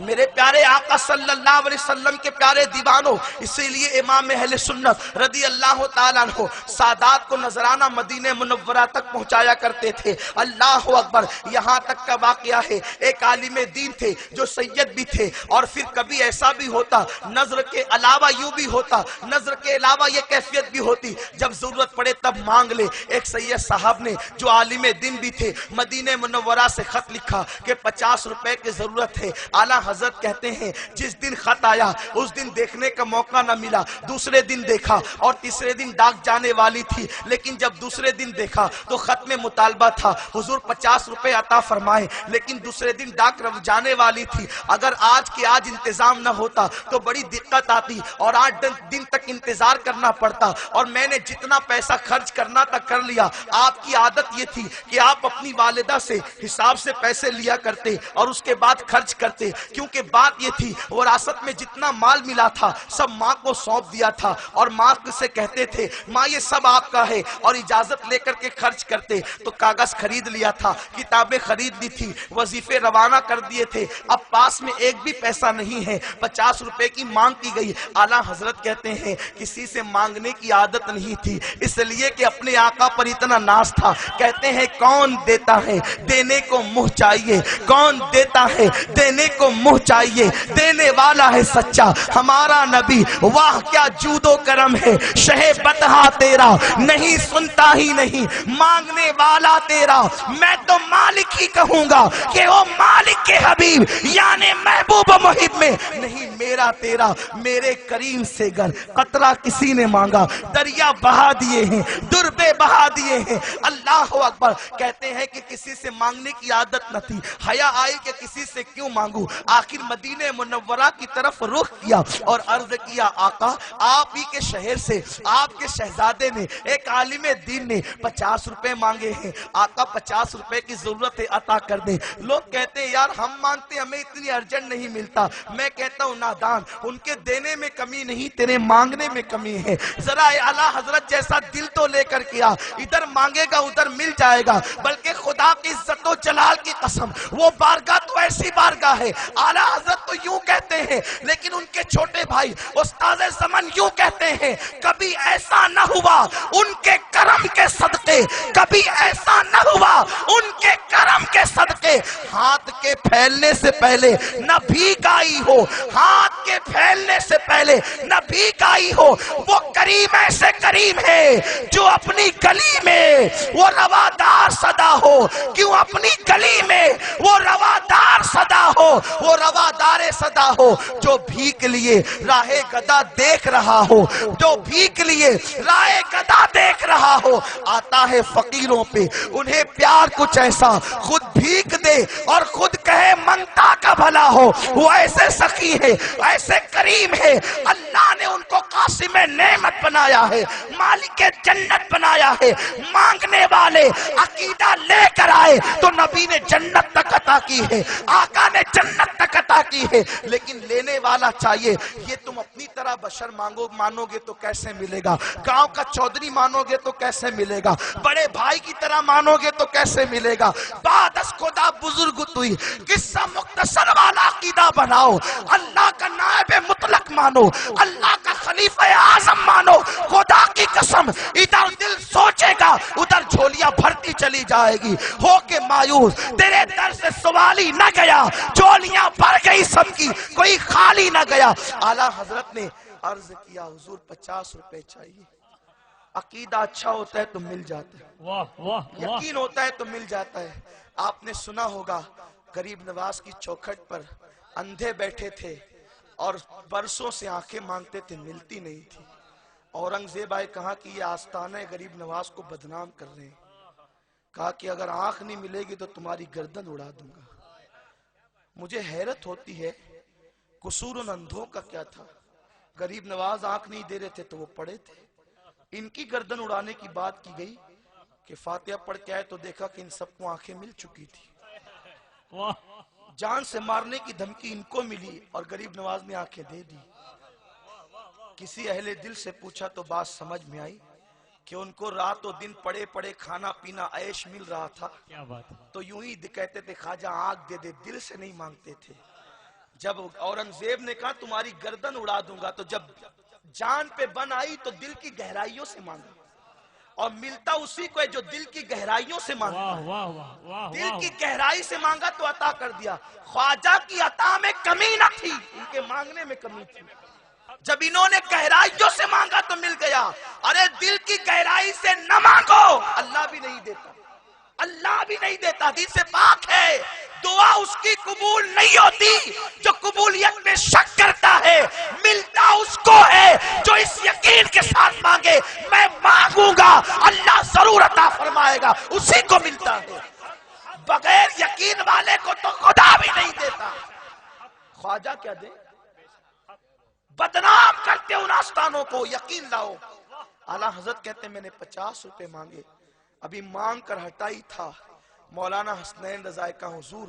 میرے پیارے آقا صلی اللہ علیہ وسلم کے پیارے دیوانوں، اسی لیے امام اہل سنت رضی اللہ تعالیٰ عنہ سادات کو نذرانہ مدینہ منورہ تک پہنچایا کرتے تھے۔ اللہ اکبر، یہاں تک کا واقعہ ہے ایک عالم دین تھے جو سید بھی تھے، اور پھر کبھی ایسا بھی ہوتا، نظر کے علاوہ یوں بھی ہوتا، نظر کے علاوہ یہ کیفیت بھی ہوتی جب ضرورت پڑے تب مانگ لے۔ ایک سید صاحب نے جو عالم دین بھی تھے مدینہ منورہ سے خط لکھا کہ 50 روپے کی ضرورت ہے۔ اعلیٰ حضرت کہتے ہیں جس دن خط آیا اس دن دیکھنے کا موقع نہ ملا، دوسرے دن دیکھا اور تیسرے دن ڈاک جانے والی تھی، لیکن جب دوسرے دن دیکھا تو خط میں مطالبہ تھا حضور 50 روپے عطا فرمائے، لیکن دوسرے دن ڈاک جانے والی تھی۔ اگر آج کے آج انتظام نہ ہوتا تو بڑی دقت آتی اور 8 دن تک انتظار کرنا پڑتا، اور میں نے جتنا پیسہ خرچ کرنا تھا کر لیا۔ آپ کی عادت یہ تھی کہ آپ اپنی والدہ سے حساب سے پیسے لیا کرتے اور اس کے بعد خرچ کرتے، کیونکہ بات یہ تھی وراثت میں جتنا مال ملا تھا سب ماں کو سونپ دیا تھا، اور ماں سے کہتے تھے ماں یہ سب آپ کا ہے، اور اجازت لے کر کے خرچ کرتے۔ تو کاغذ خرید لیا تھا، کتابیں خرید لی تھی، وظیفے روانہ کر دیے تھے، اب پاس میں ایک بھی پیسہ نہیں ہے، 50 روپے کی مانگ کی گئی۔ اعلیٰ حضرت کہتے ہیں کسی سے مانگنے کی عادت نہیں تھی، اس لیے کہ اپنے آقا پر اتنا ناز تھا۔ کہتے ہیں کون دیتا ہے دینے کو منہ چاہیے، کون دیتا ہے دینے کو منہ چاہیے، دینے والا ہے سچا ہمارا نبی۔ واہ کیا جود و کرم ہے شہ بطحا تیرا، نہیں سنتا ہی نہیں مانگنے والا تیرا۔ میں تو مالک ہی کہوں گا کہ وہ مالک کے حبیب یعنی محبوب و محب میں نہیں میرا تیرا۔ میرے کریم سے گر قطرہ کسی نے مانگا دریا بہا دیے ہیں، دربے بہا دیے ہیں۔ اللہ اکبر۔ کہتے ہیں کہ کسی سے مانگنے کی عادت نہ تھی، حیا آئی کہ کسی سے کیوں مانگوں، آخر مدینہ منورہ کی طرف رخ کیا اور عرض کیا آقا آپ ہی کے شہر سے آپ کے شہزادے نے ایک عالم دین نے 50 روپے مانگے ہیں، آقا 50 روپے کی ضرورت ہے عطا کر دیں۔ لوگ کہتے ہیں یار ہم مانگتے ہیں ہمیں اتنی ارجنٹ نہیں ملتا، میں کہتا ہوں نادان، ان کے دینے میں کمی نہیں تیرے مانگنے میں کمی ہے۔ ذرا اعلیٰ حضرت جیسا دل تو لے کر کیا، ادھر مانگے گا ادھر مل جائے گا، بلکہ خدا کی عزت و جلال کی قسم وہ بارگاہ تو ایسی بارگاہ ہے۔ اعلیٰ حضرت تو یوں کہتے ہیں لیکن ان کے چھوٹے بھائی استاد زمن یوں کہتے ہیں کبھی ایسا نہ ہوا ان کے کرم کے صدقے، کبھی ایسا نہ ہوا ان کے کرم کے صدقے، ہاتھ کے پھیلنے سے پہلے نہ بھیک آئی ہو، ہاتھ کے پھیلنے سے پہلے نہ بھیک آئی ہو۔ وہ کریم ایسے کریم ہے جو اپنی گلی میں وہ روادار صدا ہو، کیوں اپنی گلی میں وہ روادار صدا ہو، وہ روادار صدا ہو جو بھیک لیے راہ گدا دیکھ رہا ہو، جو بھیک لیے راہ گدا دیکھ رہا ہو۔ آتا ہے فقیروں پہ انہیں پیار کچھ ایسا، خود بھیک دے اور خود کہے منگتا کا بھلا ہو۔ وہ ایسے سخی ہے ایسے کریم ہے، اللہ نے ان کو قاسم نعمت بنایا ہے، مالک جنت بنایا ہے۔ مانگنے والے عقیدہ لے کر آئے تو نبی نے جنت تک عطا کی ہے، آقا نے جنت تک عطا کی ہے، لیکن لینے والا چاہیے۔ یہ تم اپنی طرح بشر مانو گے تو کیسے ملے گا، گاؤں کا چودھری مانو گے تو کیسے ملے گا، بڑے بھائی کی طرح مانو گے تو کیسے ملے گا۔ بعد از خدا بزرگ توئی قصہ مختصر والا عقیدہ بناؤ، اللہ کا نائب مطلق مانو، اللہ کا خلیفہ اعظم مانو۔ خدا کی قسم ادھر دل سوچے گا ادھر جھولیاں بھرتی چلی جائے گی۔ ہو کے مایوس تیرے در سے سوالی نہ گیا، جھولیاں بھر گئی سب کی، کوئی خالی نہ گیا۔ اعلیٰ حضرت نے عرض کیا حضور 50 روپے چاہیے۔ عقیدہ اچھا ہوتا ہے تو مل جاتا ہے، واہ واہ واہ۔ یقین ہوتا ہے تو مل جاتا ہے۔ آپ نے سنا ہوگا غریب نواز کی چوکھٹ پر اندھے بیٹھے تھے اور برسوں سے آنکھیں مانگتے تھے ملتی نہیں تھی۔ اورنگزیب آئے کہا کہ یہ آستانہ غریب نواز کو بدنام کر رہے ہیں، کہا کہ اگر آنکھ نہیں ملے گی تو تمہاری گردن اڑا دوں گا۔ مجھے حیرت ہوتی ہے قصور ان اندھوں کا کیا تھا، غریب نواز آنکھ نہیں دے رہے تھے تو وہ پڑے تھے۔ ان کی گردن اڑانے کی بات کی گئی کہ فاتحہ پڑھ کے آئے تو دیکھا کہ ان سب کو آنکھیں مل چکی تھی، جان سے مارنے کی دھمکی ان کو ملی اور غریب نواز نے آنکھیں دے دی۔ کسی اہل دل سے پوچھا تو بات سمجھ میں آئی کہ ان کو رات و دن پڑے پڑے کھانا پینا عیش مل رہا تھا، تو یوں ہی کہتے تھے خواجہ آنکھ دے دے، دل سے نہیں مانگتے تھے۔ جب اورنگزیب نے کہا تمہاری گردن اڑا دوں گا تو جب جان پہ بن آئی تو دل کی گہرائیوں سے مانگا، اور ملتا اسی کو ہے جو دل کی گہرائیوں سے مانگا۔ دل کی گہرائی سے مانگا تو عطا کر دیا۔ خواجہ کی عطا میں کمی نہ تھی، ان کے مانگنے میں کمی تھی۔ جب انہوں نے گہرائیوں سے مانگا تو مل گیا۔ ارے دل کی گہرائی سے نہ مانگو، اللہ بھی نہیں دیتا، اللہ بھی نہیں دیتا۔ حدیث سے پاک ہے دعا اس کی قبول نہیں ہوتی جو قبولیت میں شک کرتا ہے، ملتا اس کو ہے جو اس یقین کے ساتھ مانگے میں مانگوں گا اللہ ضرور عطا فرمائے گا، اسی کو ملتا ہے۔ بغیر یقین والے کو تو خدا بھی نہیں دیتا۔ خواجہ کیا دے، بدنام کرتے ان آستانوں کو، یقین لاؤ۔ اعلیٰ حضرت کہتے ہیں میں نے 50 روپے مانگے، ابھی مانگ کر ہٹائی تھا، مولانا حسنین رضا کا حضور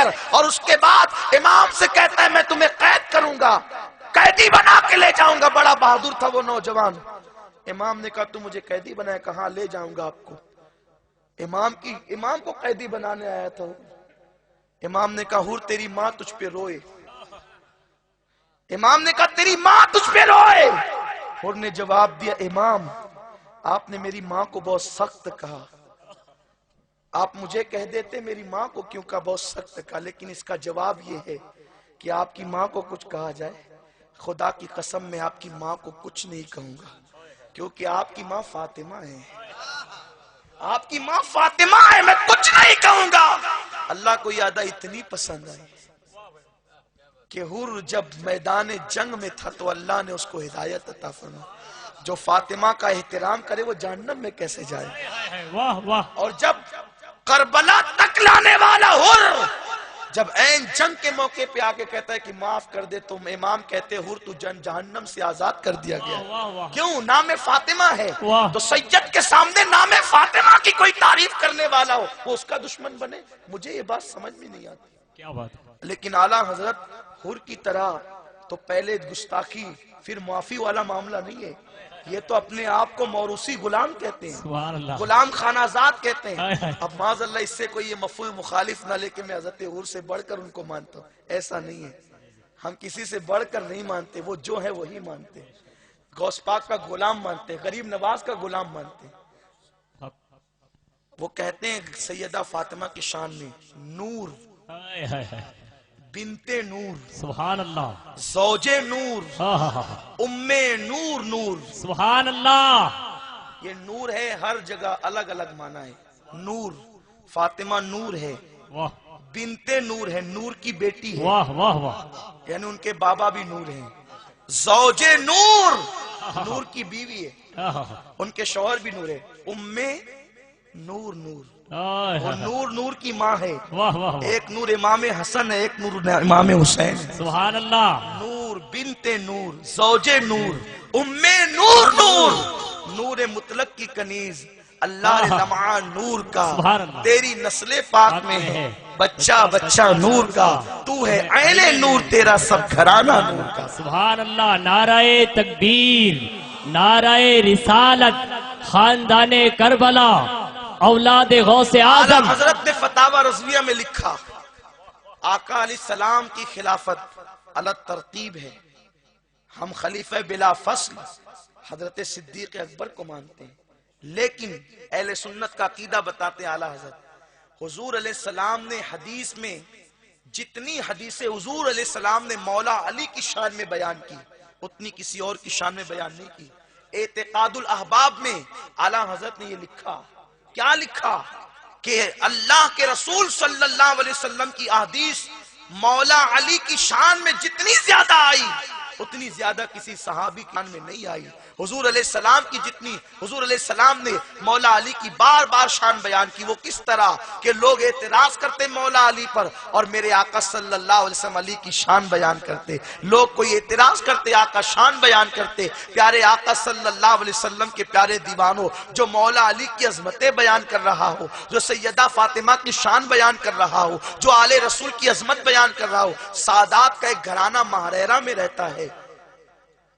کر اور اس کے بعد امام سے کہتا ہے میں تمہیں قید کروں گا، قیدی بنا کے لے جاؤں گا۔ بڑا بہادر تھا وہ نوجوان۔ امام نے کہا تم مجھے قیدی بنائے، کہاں لے جاؤں گا آپ کو۔ امام کو قیدی بنانے آیا تھا۔ امام نے کہا حور تیری ماں تجھ پہ روئے۔ امام نے کہا تیری ماں تجھ پہ روئے۔ حور نے جواب دیا امام آپ نے میری ماں کو بہت سخت کہا، آپ مجھے کہہ دیتے میری ماں کو کیوں کہا بہت سخت کہا، لیکن اس کا جواب یہ ہے کہ آپ کی ماں کو کچھ کہا جائے، خدا کی قسم میں آپ کی ماں کو کچھ نہیں کہوں گا، کیونکہ آپ کی ماں فاطمہ ہے، آپ کی ماں فاطمہ ہے، میں کچھ نہیں کہوں گا۔ اللہ کو یہ ادا اتنی پسند آئی کہ حور جب میدان جنگ میں تھا تو اللہ نے اس کو ہدایت عطا فرمائی، جو فاطمہ کا احترام کرے وہ جہنم میں کیسے جائے۔ واہ واہ، اور جب کربلا تک لانے والا حر جب عین جنگ کے موقع پہ آکے کہتا ہے کہ معاف کر دے تو امام کہتے حر تو جہنم سے آزاد کر دیا گیا ہے، کیوں؟ نام فاطمہ ہے۔ تو سید کے سامنے نام فاطمہ کی کوئی تعریف کرنے والا ہو وہ اس کا دشمن بنے، مجھے یہ بات سمجھ میں نہیں آتی۔ کیا بات ہے۔ لیکن اعلیٰ حضرت حر کی طرح تو پہلے گستاخی پھر معافی والا معاملہ نہیں ہے، یہ تو اپنے آپ کو موروثی غلام کہتے ہیں، سبحان اللہ، غلام خانہ آزاد کہتے ہیں۔ اب معاذ اللہ اس سے کوئی یہ مفہوم مخالف نہ لے کہ میں حضرت حر سے بڑھ کر ان کو مانتا ہوں، ایسا نہیں ہے، ہم کسی سے بڑھ کر نہیں مانتے، وہ جو ہے وہی مانتے ہیں، غوث پاک کا غلام مانتے ہیں، غریب نواز کا غلام مانتے ہیں۔ وہ کہتے ہیں سیدہ فاطمہ کی شان میں نور بنت نور، سبحان اللہ، زوج نور، ہاں ہاں ہاں، ام نور، نور سبحان اللہ، یہ نور ہے، ہر جگہ الگ الگ معنی ہے۔ نور فاطمہ نور ہے، واہ بنت نور ہے، نور کی بیٹی ہے، واہ واہ واہ، یعنی ان کے بابا بھی نور ہیں۔ زوج نور، نور کی بیوی ہے، ہاں ہاں ہاں، ان کے شوہر بھی نور ہے، ام نور، نور آئے وہ ہائے، نور نور کی ماں ہے، واہ واہ واہ، ایک نور امام حسن ہے، ایک نور امام حسین ہے۔ سبحان اللہ، نور بنت نور، زوج نور، ام نور، نور نور مطلق کی کنیز، اللہ نے لمعہ نور کا سبحان اللہ، تیری نسل پاک میں ہے، بچہ بچہ نور کا تو ہے عین نور، تیرا سب گھرانہ نور کا۔ سبحان اللہ، نعرہ تکبیر، نعرہ رسالت، خاندان کربلا، اولاد غوث اعظم۔ حضرت نے فتاوی رضویہ میں لکھا آقا علیہ السلام کی خلافت الگ ترتیب ہے، ہم خلیفہ بلا فصل حضرت صدیق اکبر کو مانتے ہیں، لیکن اہل سنت کا عقیدہ بتاتے ہیں اعلیٰ حضرت حضور علیہ السلام نے حدیث میں جتنی حدیث حضور علیہ السلام نے مولا علی کی شان میں بیان کی اتنی کسی اور کی شان میں بیان نہیں کی۔ اعتقاد الاحباب میں اعلیٰ حضرت نے یہ لکھا، کیا لکھا کہ اللہ کے رسول صلی اللہ علیہ وسلم کی احادیث مولا علی کی شان میں جتنی زیادہ آئی اتنی زیادہ کسی صحابی کی شان میں نہیں آئی۔ حضور علیہ السلام کی جتنی حضور علیہ السلام نے مولا علی کی بار بار شان بیان کی، وہ کس طرح کہ لوگ اعتراض کرتے مولا علی پر اور میرے آقا صلی اللہ علیہ وسلم علی کی شان بیان کرتے، لوگ کوئی اعتراض کرتے آقا شان بیان کرتے، پیارے آقا صلی اللہ علیہ وسلم کے پیارے دیوانوں جو مولا علی کی عظمتیں بیان کر رہا ہو، جو سیدہ فاطمہ کی شان بیان کر رہا ہو، جو آل رسول کی عظمت بیان کر رہا ہو، سادات کا ایک گھرانہ ماہریرہ میں رہتا ہے،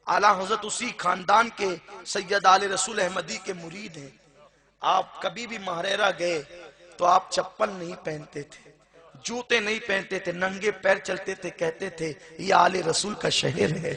اعلیٰ حضرت اسی خاندان کے سید آل رسول احمدی کے مرید ہیں۔ آپ کبھی بھی ماہریرہ گئے تو آپ چپل نہیں پہنتے تھے، جوتے نہیں پہنتے تھے، ننگے پیر چلتے تھے، کہتے تھے یہ آل رسول کا شہر ہے۔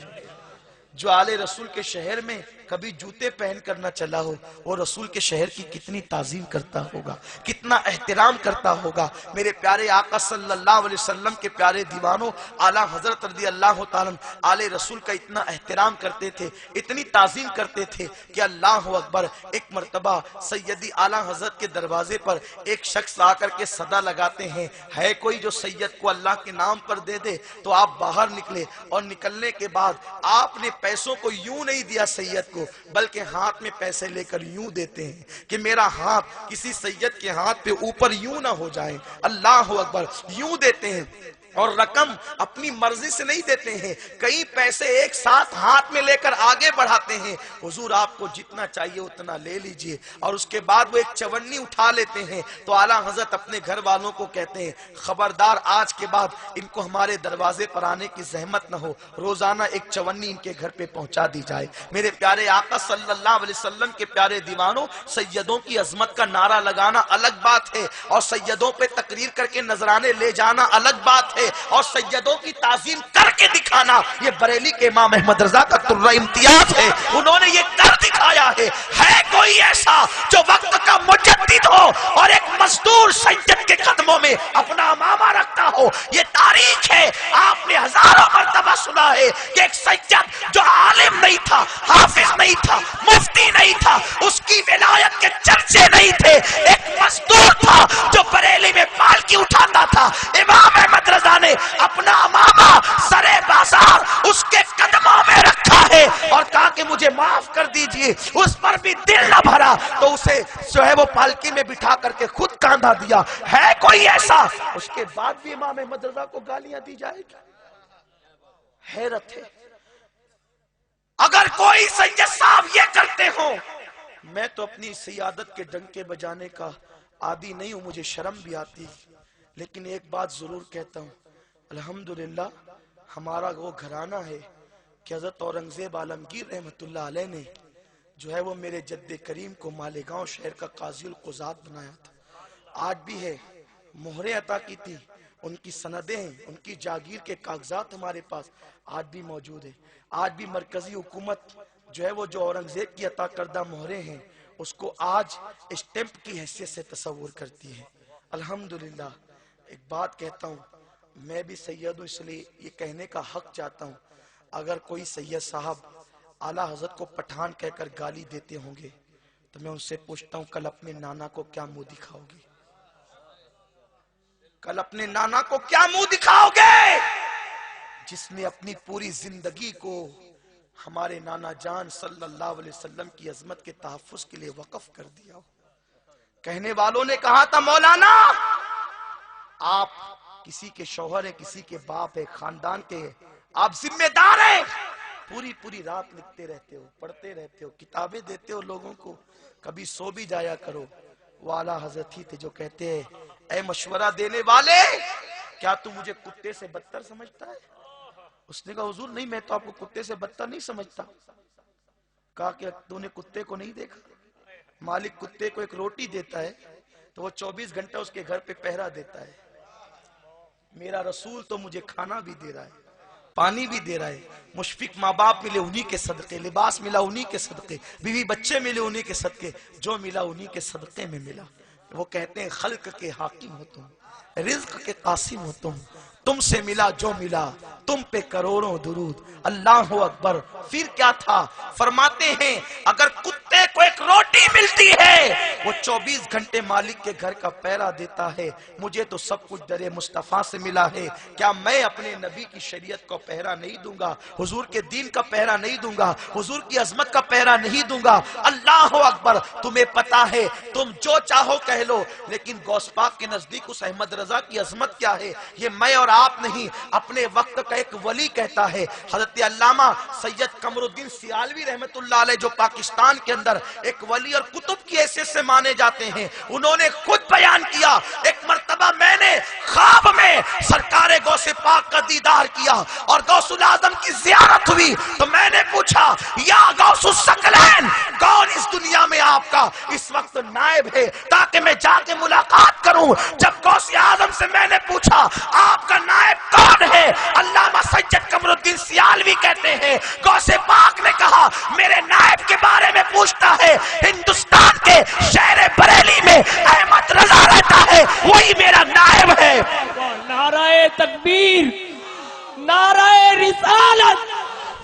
جو آل رسول کے شہر میں کبھی جوتے پہن کر نہ چلا ہو وہ رسول کے شہر کی کتنی تعظیم کرتا ہوگا، کتنا احترام کرتا ہوگا۔ میرے پیارے آقا صلی اللہ علیہ وسلم کے پیارے دیوانوں اعلیٰ حضرت رضی اللہ تعالیٰ آل رسول کا اتنا احترام کرتے تھے، اتنی تعظیم کرتے تھے کہ اللہ اکبر، ایک مرتبہ سیدی اعلیٰ حضرت کے دروازے پر ایک شخص آ کر کے صدا لگاتے ہیں، ہے کوئی جو سید کو اللہ کے نام پر دے دے؟ تو آپ باہر نکلے اور نکلنے کے بعد آپ نے پیسوں کو یوں نہیں دیا سید کو، بلکہ ہاتھ میں پیسے لے کر یوں دیتے ہیں کہ میرا ہاتھ کسی سید کے ہاتھ پہ اوپر یوں نہ ہو جائے، اللہ اکبر، یوں دیتے ہیں۔ اور رقم اپنی مرضی سے نہیں دیتے ہیں، کئی پیسے ایک ساتھ ہاتھ میں لے کر آگے بڑھاتے ہیں، حضور آپ کو جتنا چاہیے اتنا لے لیجئے، اور اس کے بعد وہ ایک چونی اٹھا لیتے ہیں تو اعلیٰ حضرت اپنے گھر والوں کو کہتے ہیں خبردار آج کے بعد ان کو ہمارے دروازے پر آنے کی زحمت نہ ہو، روزانہ ایک چونی ان کے گھر پہ پہنچا دی جائے۔ میرے پیارے آقا صلی اللہ علیہ وسلم کے پیارے دیوانوں، سیدوں کی عظمت کا نعرہ لگانا الگ بات ہے، اور سیدوں پہ تقریر کر کے نذرانے لے جانا الگ بات ہے، اور سیدوں کی تعظیم کر کے دکھانا یہ بریلی کے امام احمد رضا کا ترہ امتیاز ہے، انہوں نے یہ کر دکھایا ہے۔ ہے کوئی ایسا جو وقت کا مجدد ہو اور ایک مزدور سید کے قدموں میں اپنا امامہ رکھتا ہو؟ یہ تاریخ ہے، آپ نے ہزاروں مرتبہ سنا ہے کہ ایک سید جو عالم نہیں تھا، حافظ نہیں تھا، مفتی نہیں تھا، اس کی ولایت کے چرچے نہیں تھے، ایک مزدور تھا جو بریلی میں پالکی اٹھاتا تھا، امام احمد رضا نے اپنا امامہ سرے بازار اس کے قدموں میں رکھا ہے اور کہا کہ مجھے معاف کر دیجئے، اس پر بھی دل نہ بھرا تو اسے جو ہے وہ پالکی میں بٹھا کر کے خود کاندھا دیا۔ ہے کوئی ایسا؟ اس کے بعد بھی امام احمد رضا کو گالیاں دی جائے گی؟ حیرت ہے۔ اگر کوئی سید صاحب یہ کرتے ہوں، میں تو اپنی سیادت کے ڈنکے بجانے کا عادی نہیں ہوں، مجھے شرم بھی آتی، لیکن ایک بات ضرور کہتا ہوں، الحمدللہ ہمارا وہ گھرانہ ہے کہ حضرت اورنگزیب عالمگیر رحمت اللہ علیہ نے جو ہے وہ میرے جد کریم کو مالیگاؤں شہر کا قاضی القضات بنایا تھا، آج بھی ہے، مہریں عطا کی تھی، ان کی سندیں ہیں، ان کی جاگیر کے کاغذات ہمارے پاس آج بھی موجود ہے۔ آج بھی مرکزی حکومت جو ہے وہ جو اورنگزیب کی عطا کردہ مہریں ہیں اس کو آج اسٹیمپ کی حیثیت سے تصور کرتی ہے۔ الحمدللہ ایک بات کہتا ہوں، میں بھی سید ہوں، اس لیے یہ کہنے کا حق چاہتا ہوں، اگر کوئی سید صاحب اعلیٰ حضرت کو پٹھان کہہ کر گالی دیتے ہوں گے تو میں ان سے پوچھتا ہوں کل اپنے نانا کو کیا منہ دکھاؤ گے؟ کل اپنے نانا کو کیا منہ دکھاؤ گے جس نے اپنی پوری زندگی کو ہمارے نانا جان صلی اللہ علیہ وسلم کی عظمت کے تحفظ کے لیے وقف کر دیا ہو؟ کہنے والوں نے کہا تھا مولانا آپ کسی کے شوہر ہیں، کسی کے باپ ہے، خاندان کے ہیں، آپ ذمہ دار ہیں، پوری رات لکھتے رہتے ہو، پڑھتے رہتے ہو، کتابیں دیتے ہو لوگوں کو، کبھی سو بھی جایا کرو۔ وہ اعلیٰ حضرت ہی تھے جو کہتے ہیں اے مشورہ دینے والے کیا تو مجھے کتے سے بدتر سمجھتا ہے؟ اس نے کہا حضور نہیں، میں تو آپ کو کتے سے بدتر نہیں سمجھتا۔ کہا کہ تو نے کتے کو نہیں دیکھا؟ مالک کتے کو ایک روٹی دیتا ہے تو وہ 24 گھنٹہ اس کے گھر پہ پہرا دیتا ہے، میرا رسول تو مجھے کھانا بھی دے رہا ہے، پانی بھی دے رہا ہے، مشفق ماں باپ ملے انہی کے صدقے، لباس ملا انہی کے صدقے، بیوی بچے ملے انہی کے صدقے، جو ملا انہی کے صدقے میں ملا۔ وہ کہتے ہیں خلق کے حاکم ہو تم، رزق کے قاسم ہو تم سے ملا جو ملا، تم پہ کروڑوں درود، اللہ اکبر۔ پھر کیا تھا؟ فرماتے ہیں اگر کتے کو ایک روٹی ملتی ہے وہ 24 گھنٹے مالک کے گھر کا پہرا دیتا ہے، مجھے تو سب کچھ در مصطفیٰ سے ملا ہے، کیا میں اپنے نبی کی شریعت کو پہرا نہیں دوں گا؟ حضور کے دین کا پہرا نہیں دوں گا؟ حضور کی عظمت کا پہرا نہیں دوں گا؟ اللہ اکبر۔ تمہیں پتا ہے تم جو چاہو کہہ لو، لیکن غوث پاک کے نزدیک اس احمد رضا کی عظمت کیا ہے یہ میں اور آپ نہیں، اپنے وقت کا ایک ولی کہتا ہے۔ حضرت علامہ سید قمر الدین سیالوی رحمت اللہ علیہ جو پاکستان کے اندر ایک ولی اور کتب کی حیثیت سے مانے جاتے ہیں، انہوں نے خود بیان کیا ایک مرتبہ میں نے خواب میں سرکار غوث پاک کا دیدار کیا اور غوث العظم کی زیارت ہوئی تو میں نے پوچھا یا غوث الثقلین کون اس دنیا میں آپ کا اس وقت نائب ہے تاکہ میں جا کے ملاقات کروں؟ جب غوث اعظم سے میں نے پوچھا آپ کا نائب کون ہے، علامہ سید قمر الدین سیالوی کہتے ہیں غوث پاک نے کہا میرے نائب کے بارے میں پوچھتا ہے، ہندوستان کے شہر بریلی میں احمد رضا رہتا ہے، وہی میرا نائب ہے۔ نعرہ تکبیر، نعرہ رسالت،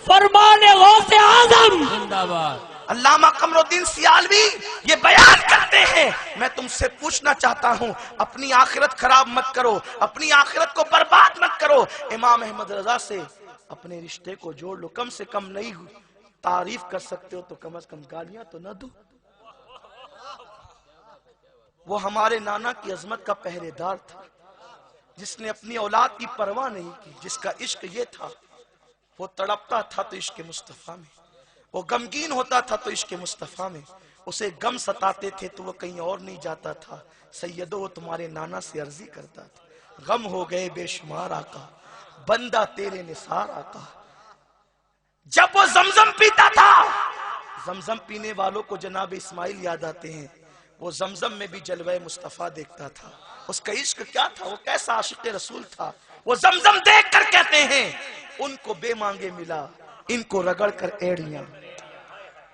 فرمان غوث اعظم زندہ باد۔ علامہ قمر الدین سیالوی یہ بیان کرتے ہیں میں تم سے پوچھنا چاہتا ہوں اپنی آخرت خراب مت کرو، اپنی آخرت کو برباد مت کرو، امام احمد رضا سے اپنے رشتے کو جوڑ لو، کم سے کم نہیں ہو تعریف کر سکتے ہو تو کم از کم گالیاں تو نہ دو۔ وہ ہمارے نانا کی عظمت کا پہرے دار تھا جس نے اپنی اولاد کی پرواہ نہیں کی، جس کا عشق یہ تھا، وہ تڑپتا تھا تو عشق مصطفیٰ میں، وہ غمگین ہوتا تھا تو عشق مصطفیٰ میں، اسے غم ستاتے تھے تو وہ کہیں اور نہیں جاتا تھا، سیدو وہ تمہارے نانا سے عرضی کرتا تھا، غم ہو گئے بے شمار آقا، بندہ تیرے نثار آقا۔ جب وہ زمزم پیتا تھا، زمزم پینے والوں کو جناب اسماعیل یاد آتے ہیں، وہ زمزم میں بھی جلوہ مصطفیٰ دیکھتا تھا، اس کا عشق کیا تھا، وہ کیسا عاشق رسول تھا۔ وہ زمزم دیکھ کر کہتے ہیں ان کو بے مانگے ملا، ان کو رگڑ کر ایڑیاں،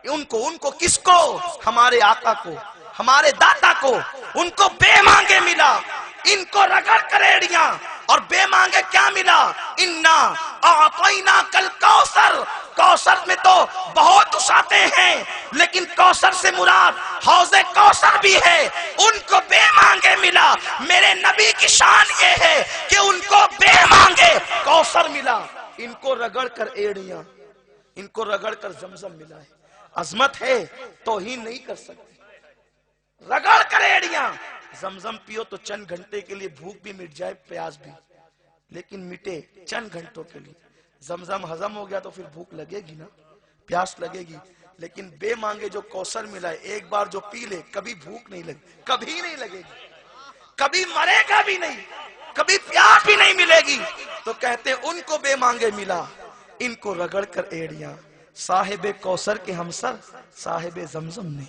ان کو کس کو، ہمارے آقا کو، ہمارے داتا کو، ان کو بے مانگے ملا، ان کو رگڑ کر ایڑیاں، اور بے مانگے کیا ملا، انا اعطینا کل کوثر۔ کوثر میں تو بہت اٹھاتے ہیں، لیکن کوثر سے مراد حوض کوثر بھی ہے، ان کو بے مانگے ملا۔ میرے نبی کی شان یہ ہے کہ ان کو بے مانگے کوثر ملا، ان کو رگڑ کر ایڑیاں، ان کو رگڑ کر زمزم ملا ہے۔ عظمت ہے، توہین نہیں کر سکتے، رگڑ کر ایڑیاں۔ زمزم پیو تو چند گھنٹے کے لیے بھوک بھی مٹ جائے، پیاس بھی، لیکن مٹے چند گھنٹوں کے لیے۔ زمزم ہضم ہو گیا تو پھر بھوک لگے گی نا، پیاس لگے گی، لیکن بے مانگے جو کوثر ملا ہے، ایک بار جو پی لے کبھی بھوک نہیں لگے، کبھی نہیں لگے گی، کبھی مرے گا بھی نہیں، کبھی پیاس بھی نہیں ملے گی۔ تو کہتے ان کو بے مانگے ملا، ان کو رگڑ کر ایڑیاں، صاحب کوثر کے ہمسر صاحب زمزم نے۔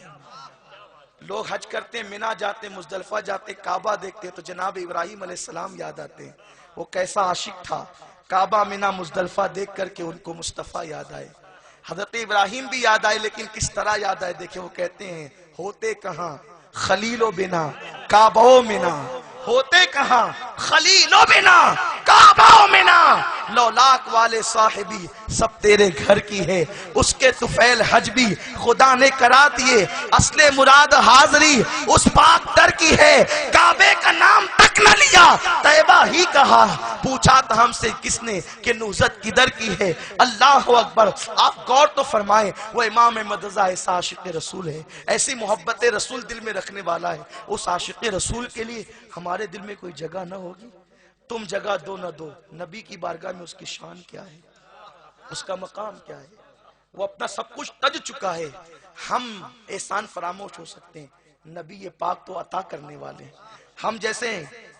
لوگ حج کرتے، مینا جاتے، مزدلفہ جاتے، کعبہ دیکھتے تو جناب ابراہیم علیہ السلام یاد آتے ہیں، وہ کیسا عاشق تھا۔ کعبہ، مینا، مزدلفہ دیکھ کر کے ان کو مصطفیٰ یاد آئے، حضرت ابراہیم بھی یاد آئے، لیکن کس طرح یاد آئے دیکھیں، وہ کہتے ہیں ہوتے کہاں خلیل و بنا کعبہ و مینا، ہوتے کہاں خلیل و بنا کعبہ و مینا، لولاک والے صاحبی سب تیرے گھر کی ہے، اس کے طفیل حج بھی خدا نے کرا دیے، اصل مراد حاضری اس پاک در کی ہے، کعبے کا نام تک نہ لیا، طیبہ ہی کہا، پوچھا تھا ہم سے کس نے کہ نہضت کدھر کی ہے۔ اللہ اکبر۔ آپ غور تو فرمائیں، وہ امام احمد رضا ایسا عاشق رسول ہے، ایسی محبت رسول دل میں رکھنے والا ہے، اس عاشق رسول کے لیے ہمارے دل میں کوئی جگہ نہ ہوگی؟ تم جگہ دو نہ دو، نبی کی بارگاہ میں اس کی شان کیا ہے، اس کا مقام کیا ہے، وہ اپنا سب کچھ تج چکا ہے۔ ہم احسان فراموش ہو سکتے ہیں، نبی یہ پاک تو عطا کرنے والے ہیں۔ ہم جیسے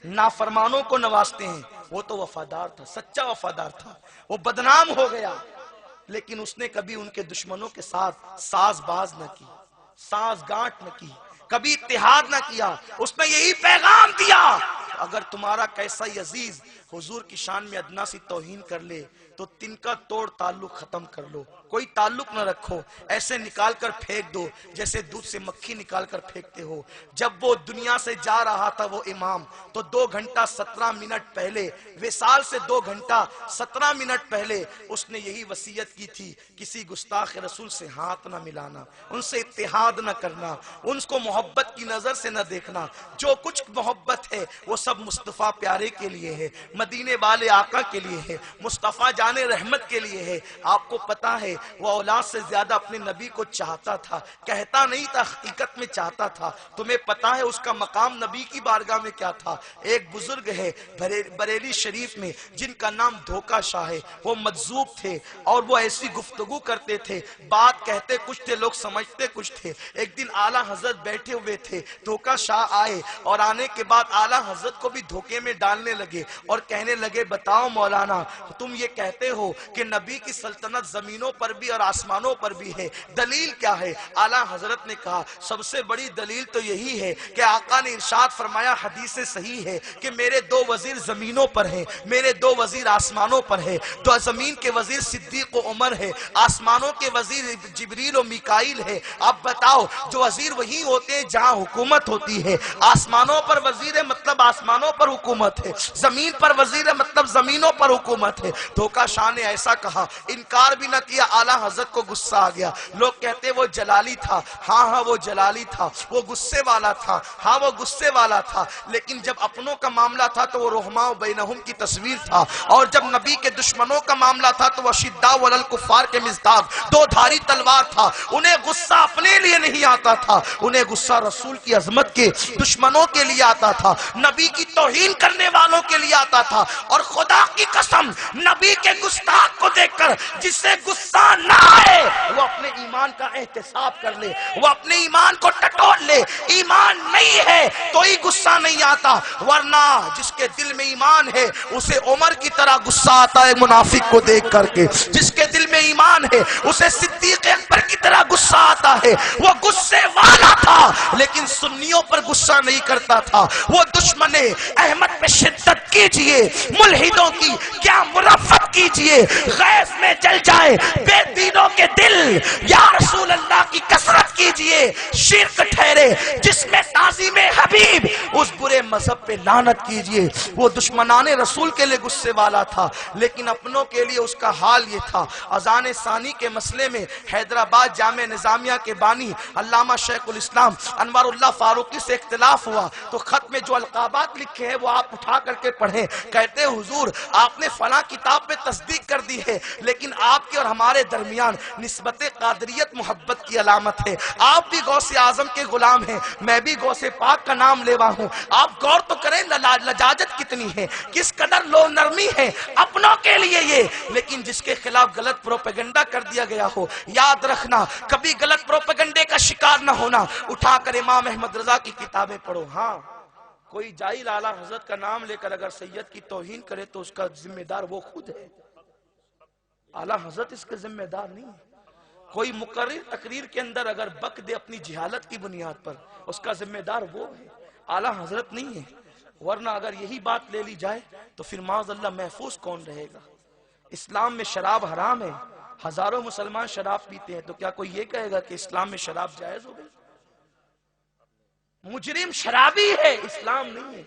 نافرمانوں کو نوازتے ہیں، وہ تو وفادار تھا، سچا وفادار تھا، وہ بدنام ہو گیا، لیکن اس نے کبھی ان کے دشمنوں کے ساتھ ساز باز نہ کی، ساز گانٹ نہ کی، کبھی اتحاد نہ کیا۔ اس نے یہی پیغام دیا، اگر تمہارا کیسا ہی عزیز حضور کی شان میں ادنا سی توہین کر لے تو تن کا توڑ تعلق ختم کر لو، کوئی تعلق نہ رکھو، ایسے نکال کر پھینک دو جیسے دودھ سے مکھی نکال کر پھینکتے ہو۔ جب وہ دنیا سے جا رہا تھا وہ امام، تو 2 گھنٹہ 17 منٹ پہلے، وصال سے 2 گھنٹہ 17 منٹ پہلے اس نے یہی وصیت کی تھی، کسی گستاخ رسول سے ہاتھ نہ ملانا، ان سے اتحاد نہ کرنا، ان کو محبت کی نظر سے نہ دیکھنا، جو کچھ محبت ہے وہ سب مصطفیٰ پیارے کے لیے ہے، مدینے والے آقا کے لیے ہے، مصطفیٰ جان رحمت کے لیے ہے۔ آپ کو پتا ہے وہ اولاد سے زیادہ اپنے نبی کو چاہتا تھا، کہتا نہیں تھا، حقیقت میں چاہتا تھا۔ تمہیں پتا ہے اس کا مقام نبی کی بارگاہ میں کیا تھا؟ ایک بزرگ ہے بریلی شریف میں جن کا نام دھوکا شاہ ہے، وہ مجذوب تھے اور وہ ایسی گفتگو کرتے تھے، بات کہتے کچھ تھے، لوگ سمجھتے کچھ تھے۔ ایک دن اعلیٰ حضرت بیٹھے ہوئے تھے، دھوکا شاہ آئے اور آنے کے بعد اعلیٰ حضرت کو بھی دھوکے میں ڈالنے لگے اور کہنے لگے بتاؤ مولانا، تم یہ کہتے ہو کہ نبی کی سلطنت زمینوں پر بھی اور آسمانوں پر بھی ہے، دلیل کیا ہے؟ اعلیٰ حضرت نے کہا سب سے بڑی دلیل تو یہی ہے کہ آقا نے ارشاد فرمایا، حدیث صحیح ہے کہ میرے 2 وزیر زمینوں پر ہیں، میرے 2 وزیر آسمانوں پر ہیں۔ تو زمین کے وزیر صدیق و عمر ہے، آسمانوں کے وزیر جبریل و میکائیل ہے۔ اب بتاؤ، جو وزیر وہی ہوتے ہیں جہاں حکومت ہوتی ہے، آسمانوں پر وزیر مطلب آسمانوں پر حکومت ہے، زمین پر وزیر مطلب زمینوں پر حکومت ہے۔ دھوکا شاہ نے ایسا کہا، انکار بھی نہ کیا، اعلیٰ حضرت کو غصہ آ گیا۔ لوگ کہتے وہ جلالی تھا، ہاں وہ جلالی تھا، وہ غصے والا تھا، ہاں وہ غصے والا تھا، لیکن جب اپنوں کا معاملہ تھا تو وہ رحماء بینہم کی تصویر تھا، اور جب نبی کے دشمنوں کا معاملہ تھا تو وہ شداء علی الکفار کے مزداق 2 دھاری تلوار تھا۔ انہیں غصہ اپنے لیے نہیں آتا تھا، انہیں غصہ رسول کی عظمت کے دشمنوں کے لیے آتا تھا، نبی کی توہین کرنے والوں کے لیے آتا تھا، اور خدا کی قسم نبی کے گستاخ کو دیکھ کر جس سے غصہ نہ آئے وہ اپنے ایمان کا احتساب کر لے، وہ اپنے ایمان کو ٹٹول لے۔ ایمان نہیں ہے تو ہی غصہ نہیں آتا، ورنہ جس کے دل میں ایمان ہے اسے عمر کی طرح غصہ آتا ہے منافق کو دیکھ کر کے، جس کے دل میں ایمان ہے اسے صدیق اکبر کی طرح غصہ آتا ہے۔ وہ غصے والا تھا لیکن سنیوں پر غصہ نہیں کرتا تھا۔ وہ دشمن احمد پہ شدت کیجئے، ملحدوں کی کیا مرفت کیجئے، غیظ میں جل جائے بے دینوں کے دل، یا رسول اللہ کی کثرت کیجئے، شرک ٹھہرے جس میں تعظیم حبیب، اس برے مذہب پہ لعنت کیجئے۔ وہ دشمنان رسول کے لیے غصے والا تھا لیکن اپنوں کے لیے اس کا حال یہ تھا۔ اذان ثانی کے مسئلے میں حیدرآباد جامعہ نظامیہ کے بانی علامہ شیخ الاسلام انوار اللہ فاروقی سے اختلاف ہوا تو خط میں جو القابات لکھے ہیں وہ آپ اٹھا کر کے پڑھیں۔ کہتے ہیں حضور آپ نے فلاں کتاب پہ تصدیق کر دی ہے لیکن آپ کے اور ہمارے درمیان نسبت قادریت محبت کی علامت ہے۔ آپ بھی غوث اعظم کے غلام ہیں، میں بھی غوث پاک کا نام لیوا ہوں۔ آپ غور تو کریں لجاجت کتنی ہے، کس قدر لو نرمی ہے اپنوں کے لیے یہ، لیکن جس کے خلاف غلط پروپیگنڈا کر دیا گیا ہو، یاد رکھنا کبھی غلط پروپیگنڈے کا شکار نہ ہونا۔ اٹھا کر امام احمد رضا کی کتابیں پڑھو۔ ہاں کوئی جاہل اعلیٰ حضرت کا نام لے کر اگر سید کی توہین کرے تو اس کا ذمہ دار وہ خود ہے، اعلیٰ حضرت اس کے ذمہ دار نہیں ہے۔ کوئی مقرر تقریر کے اندر اگر بک دے اپنی جہالت کی بنیاد پر اس کا ذمہ دار وہ ہے، اعلیٰ حضرت نہیں ہے۔ ورنہ اگر یہی بات لے لی جائے تو پھر معاذ اللہ محفوظ کون رہے گا؟ اسلام میں شراب حرام ہے، ہزاروں مسلمان شراب پیتے ہیں، تو کیا کوئی یہ کہے گا کہ اسلام میں شراب جائز ہو گئی؟ مجرم شرابی ہے، اسلام نہیں ہے۔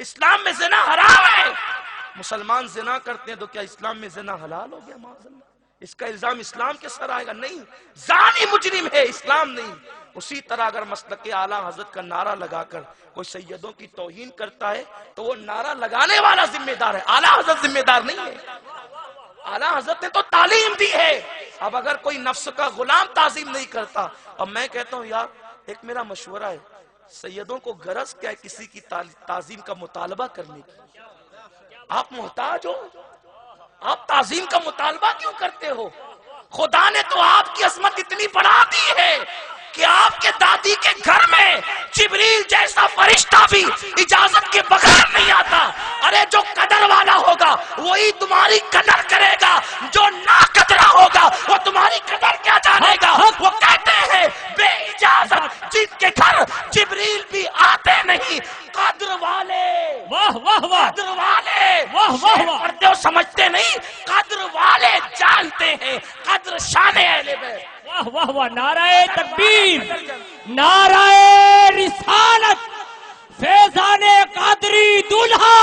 اسلام میں زنا حرام ہے، مسلمان زنا کرتے ہیں تو کیا اسلام میں زنا حلال ہو گیا؟ معاذ اللہ، اس کا الزام اسلام کے سر آئے گا؟ نہیں، زانی مجرم ہے، اسلام نہیں۔ اسی طرح اگر مسلک اعلیٰ حضرت کا نعرہ لگا کر کوئی سیدوں کی توہین کرتا ہے تو وہ نعرہ لگانے والا ذمہ دار ہے، اعلیٰ حضرت ذمہ دار نہیں ہے۔ اعلیٰ حضرت نے تو تعلیم دی ہے۔ اب اگر کوئی نفس کا غلام تعظیم نہیں کرتا، اب میں کہتا ہوں یار ایک میرا مشورہ ہے، سیدوں کو غرض کیا ہے کسی کی تعظیم کا مطالبہ کرنے کی؟ آپ محتاج ہو، آپ تعظیم کا مطالبہ کیوں کرتے ہو؟ خدا نے تو آپ کی عظمت اتنی بڑھا دی ہے کہ آپ کے دادی کے گھر میں جبریل جیسا فرشتہ بھی اجازت کے بغیر نہیں آتا۔ ارے جو قدر والا ہوگا وہی تمہاری قدر کرے گا، جو نا قدرہ ہوگا وہ تمہاری قدر کیا جانے گا۔ وہ کہتے ہیں بے اجازت جن کے گھر جبریل بھی آتے نہیں، قدر والے، واہ واہ واہ، قدر والے، واہ واہ واہ، پڑھتے ہو سمجھتے نہیں، قدر والے جانتے ہیں قدر شان اہل بیت۔ واہ واہ واہ، نعرہ تکبیر، نعرہ رسالت، فیضان قادری دولہا۔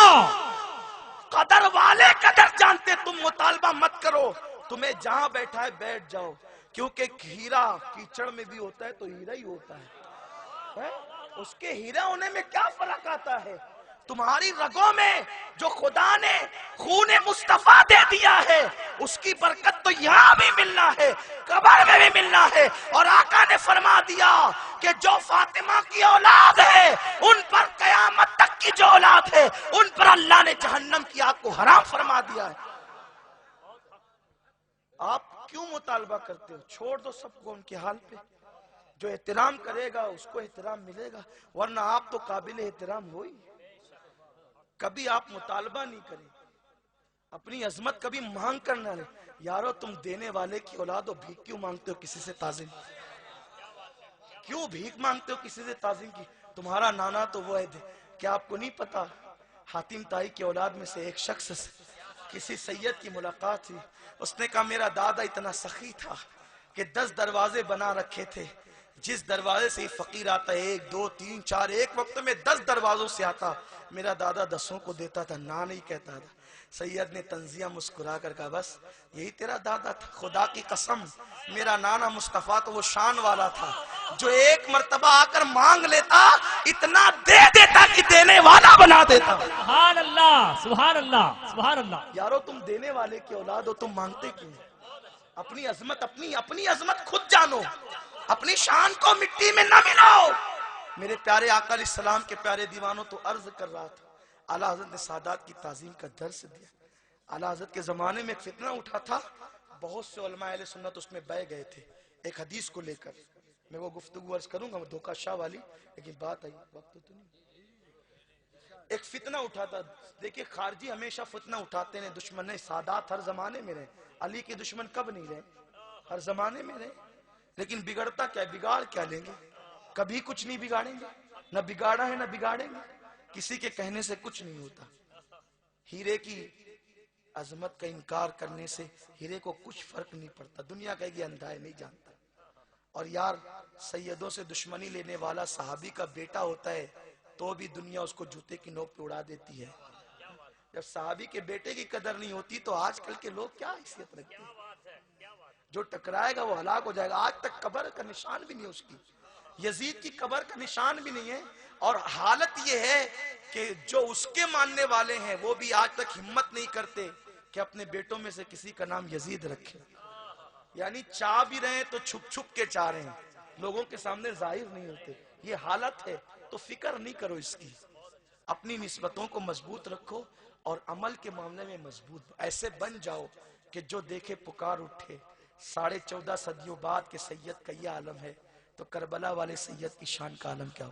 قدر والے قدر جانتے، تم مطالبہ مت کرو، تمہیں جہاں بیٹھا ہے بیٹھ جاؤ، کیونکہ ہیرا کیچڑ میں بھی ہوتا ہے تو ہیرا ہی ہوتا ہے۔ اس کے ہیرا ہونے میں کیا فرق آتا ہے؟ تمہاری رگوں میں جو خدا نے خون مصطفیٰ دے دیا ہے اس کی برکت تو یہاں بھی ملنا ہے، قبر میں بھی ملنا ہے۔ اور آقا نے فرما دیا کہ جو فاطمہ کی اولاد ہے ان پر قیامت تک کی جو اولاد ہے ان پر اللہ نے جہنم کی آگ کو حرام فرما دیا ہے۔ آپ کیوں مطالبہ کرتے ہو؟ چھوڑ دو سب کو ان کے حال پہ، جو احترام کرے گا اس کو احترام ملے گا، ورنہ آپ تو قابل احترام ہوئی۔ کبھی آپ مطالبہ نہیں کریں، اپنی عظمت کبھی مانگ کر نہ لیں۔ یارو تم دینے والے کی اولاد ہو، بھیک کیوں مانگتے ہو کسی سے تعظیم؟ کیوں بھیک مانگتے ہو کسی سے تعظیم کی؟ تمہارا نانا تو وہ ہے، کیا آپ کو نہیں پتا حاتم طائی کی اولاد میں سے ایک شخص سے کسی سید کی ملاقات تھی، اس نے کہا میرا دادا اتنا سخی تھا کہ 10 دروازے بنا رکھے تھے، جس دروازے سے فقیر آتا ہے 1 2 3 4 ایک وقت میں 10 دروازوں سے آتا، میرا دادا 10 کو دیتا تھا، نہ نہیں کہتا تھا۔ سید نے تنزیہ مسکرا کر کہا بس یہی تیرا دادا تھا؟ خدا کی قسم میرا نانا مصطفیٰ تو وہ شان والا تھا جو ایک مرتبہ آ کر مانگ لیتا اتنا دے دیتا کہ دینے والا بنا دیتا۔ سبحان اللہ، سبحان اللہ، سبحان اللہ۔ یارو تم دینے والے کی اولاد ہو، تم مانگتے کیوں؟ اپنی عظمت اپنی عظمت خود جانو، اپنی شان کو مٹی میں نہ ملاؤ۔ میرے پیارے آقا علیہ السلام کے پیارے دیوانوں تو عرض کر رہا تھا، اعلیٰ حضرت نے سادات کی تعظیم کا درس دیا۔ اعلیٰ حضرت کے زمانے میں ایک فتنہ اٹھا تھا، بہت سے علماء اہل سنت اس میں بہہ گئے تھے ایک حدیث کو لے کر۔ میں وہ گفتگو عرض کروں گا، وہ دھوکہ شاہ والی، لیکن بات آئی وقت تو نہیں۔ ایک فتنہ اٹھا تھا، دیکھیں خارجی ہمیشہ فتنہ اٹھاتے ہیں، دشمن ہے، سادات ہر زمانے میں رہے، علی کے دشمن کب نہیں رہے؟ ہر زمانے میں رہے، لیکن بگڑتا کیا ہے؟ بگاڑ کیا لیں گے؟ کبھی کچھ نہیں بگاڑیں گے، نہ بگاڑا ہے نہ بگاڑیں گے، کسی کے کہنے سے کچھ نہیں ہوتا۔ ہیرے کی عظمت کا انکار کرنے سے ہیرے کو کچھ فرق نہیں پڑتا، دنیا کہے گی اندھا ہے نہیں جانتا۔ اور یار سیدوں سے دشمنی لینے والا صحابی کا بیٹا ہوتا ہے تو بھی دنیا اس کو جوتے کی نوک پہ اڑا دیتی ہے۔ جب صحابی کے بیٹے کی قدر نہیں ہوتی تو آج کل کے لوگ کیا حیثیت رکھتے ہیں؟ جو ٹکرائے گا وہ ہلاک ہو جائے گا۔ آج تک قبر کا نشان بھی نہیں اس کی، یزید کی قبر کا نشان بھی نہیں ہے۔ اور حالت یہ ہے کہ جو اس کے ماننے والے ہیں وہ بھی آج تک ہمت نہیں کرتے کہ اپنے بیٹوں میں سے کسی کا نام یزید رکھے، یعنی چاہ بھی رہے تو چھپ چھپ کے چاہ رہے ہیں، لوگوں کے سامنے ظاہر نہیں ہوتے۔ یہ حالت ہے، تو فکر نہیں کرو اس کی، اپنی نسبتوں کو مضبوط رکھو اور عمل کے معاملے میں مضبوط ایسے بن جاؤ کہ جو دیکھے پکار اٹھے۔ 14.5 صدیوں بعد کے سید کا یہ عالم ہے تو کربلا والے سید کی شان کا عالم کیا ہو؟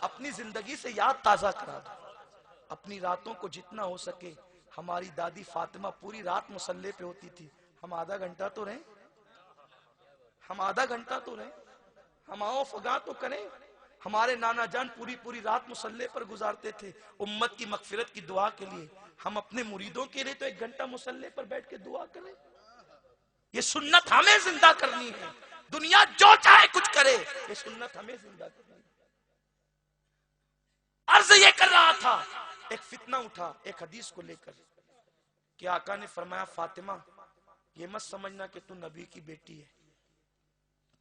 اپنی زندگی سے یاد تازہ کرا دو، اپنی راتوں کو جتنا ہو سکے۔ ہماری دادی فاطمہ پوری رات مصلی پہ ہوتی تھی، ہم آدھا گھنٹہ تو رہیں، ہم آدھا گھنٹہ تو رہیں، ہم آؤ فگاں تو کریں۔ ہمارے نانا جان پوری رات مصلی پر گزارتے تھے امت کی مغفرت کی دعا کے لیے، ہم اپنے مریدوں کے لیے تو 1 گھنٹہ مصلی پر بیٹھ کے دعا کریں۔ یہ سنت ہمیں زندہ کرنی ہے، دنیا جو چاہے کچھ کرے، یہ سنت ہمیں زندہ کرنی ہے۔ عرض یہ کر رہا تھا، ایک فتنہ اٹھا ایک حدیث کو لے کر کہ آقا نے فرمایا فاطمہ یہ مت سمجھنا کہ تو نبی کی بیٹی ہے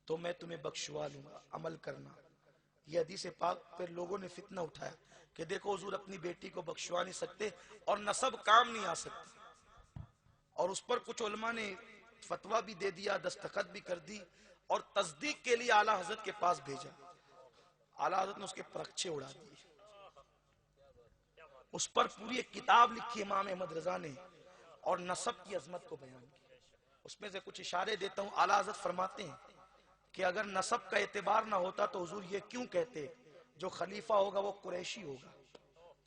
تو میں تمہیں بخشوا لوں گا، عمل کرنا۔ یہ حدیث پاک پر لوگوں نے فتنہ اٹھایا کہ دیکھو حضور اپنی بیٹی کو بخشوا نہیں سکتے اور نسب کام نہیں آ سکتی، اور اس پر کچھ علماء نے فتویٰ بھی دے دیا، دستخط بھی کر دی اور تصدیق کے لیے اعلیٰ حضرت کے پاس بھیجا۔ اعلیٰ حضرت نے اس کے پرچے اڑا دیے، اس پر پوری ایک کتاب لکھی امام احمد رضا نے اور نسب کی عظمت کو بیان کی۔ اس میں سے کچھ اشارے دیتا ہوں۔ اعلیٰ حضرت فرماتے ہیں کہ اگر نسب کا اعتبار نہ ہوتا تو حضور یہ کیوں کہتے جو خلیفہ ہوگا وہ قریشی ہوگا۔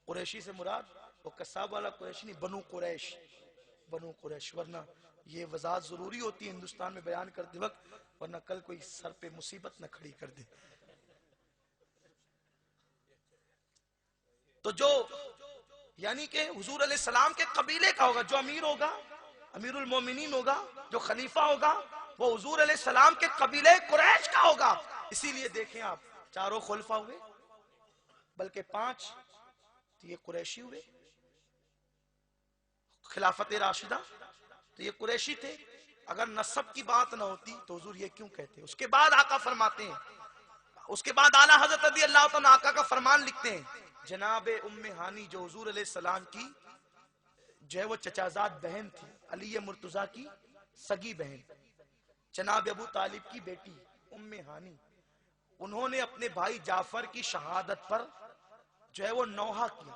قریشی سے مراد وہ قصاب والا قریشی نہیں، بنو قریش، بنو قریش۔ ورنہ یہ وضاحت ضروری ہوتی ہے ہندوستان میں بیان کرتے وقت، ورنہ کل کوئی سر پہ مصیبت نہ کھڑی کر دے۔ تو جو یعنی کہ حضور علیہ السلام کے قبیلے کا ہوگا، جو امیر ہوگا، امیر المومنین ہوگا، جو خلیفہ ہوگا وہ حضور علیہ السلام کے قبیلے قریش کا ہوگا۔ اسی لیے دیکھیں آپ 4 خلفاء ہوئے بلکہ 5 تو یہ قریشی ہوئے، خلافت راشدہ تو یہ قریشی تھے۔ اگر نسب کی بات نہ ہوتی تو حضور یہ کیوں کہتے؟ اس کے بعد آقا فرماتے ہیں، اس کے بعد اعلیٰ حضرت رضی اللہ تعالیٰ آقا کا فرمان لکھتے ہیں، جناب ام ہانی جو حضور علیہ السلام کی جو ہے وہ چچازاد بہن تھی، علی مرتضیٰ کی سگی بہن، جناب ابو طالب کی بیٹی ام ہانی، انہوں نے اپنے بھائی جعفر کی شہادت پر جو ہے وہ نوحہ کیا،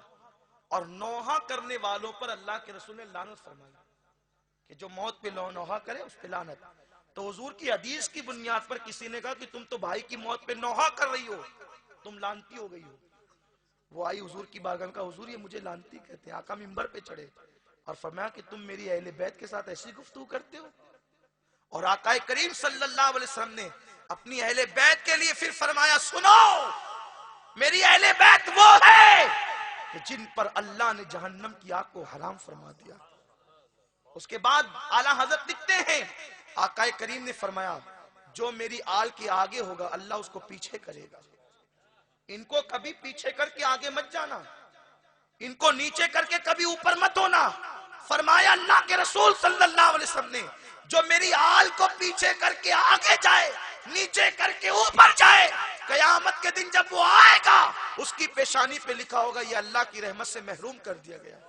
اور نوحہ کرنے والوں پر اللہ کے رسول نے لعنت فرمائی کہ جو موت پہ نوحہ کرے اس پہ لعنت۔ تو حضور کی حدیث کی بنیاد پر کسی نے کہا کہ تم تو بھائی کی موت پہ نوحہ کر رہی ہو، تم لعنتی ہو گئی ہو۔ وہ آئی حضور کی بارگاہ کا، حضور یہ مجھے لعنتی کہتے ہیں۔ آقا منبر پہ چڑھے اور فرمایا کہ تم میری اہل بیت کے ساتھ ایسی گفتگو کرتے ہو؟ اور آقا کریم صلی اللہ علیہ وسلم نے اپنی اہل بیت کے لیے پھر فرمایا سنو، میری اہل بیت وہ ہے کہ جن پر اللہ نے جہنم کی آگ کو حرام فرما دیا۔ اس کے بعد اعلیٰ حضرت لکھتے ہیں آقا کریم نے فرمایا جو میری آل کے آگے ہوگا اللہ اس کو پیچھے کرے گا، ان کو کبھی پیچھے کر کے آگے مت جانا، ان کو نیچے کر کے کبھی اوپر مت ہونا۔ فرمایا اللہ کے رسول صلی اللہ علیہ وسلم نے جو میری آل کو پیچھے کر کے آگے جائے، نیچے کر کے اوپر جائے، قیامت کے دن جب وہ آئے گا اس کی پیشانی پہ لکھا ہوگا یہ اللہ کی رحمت سے محروم کر دیا گیا۔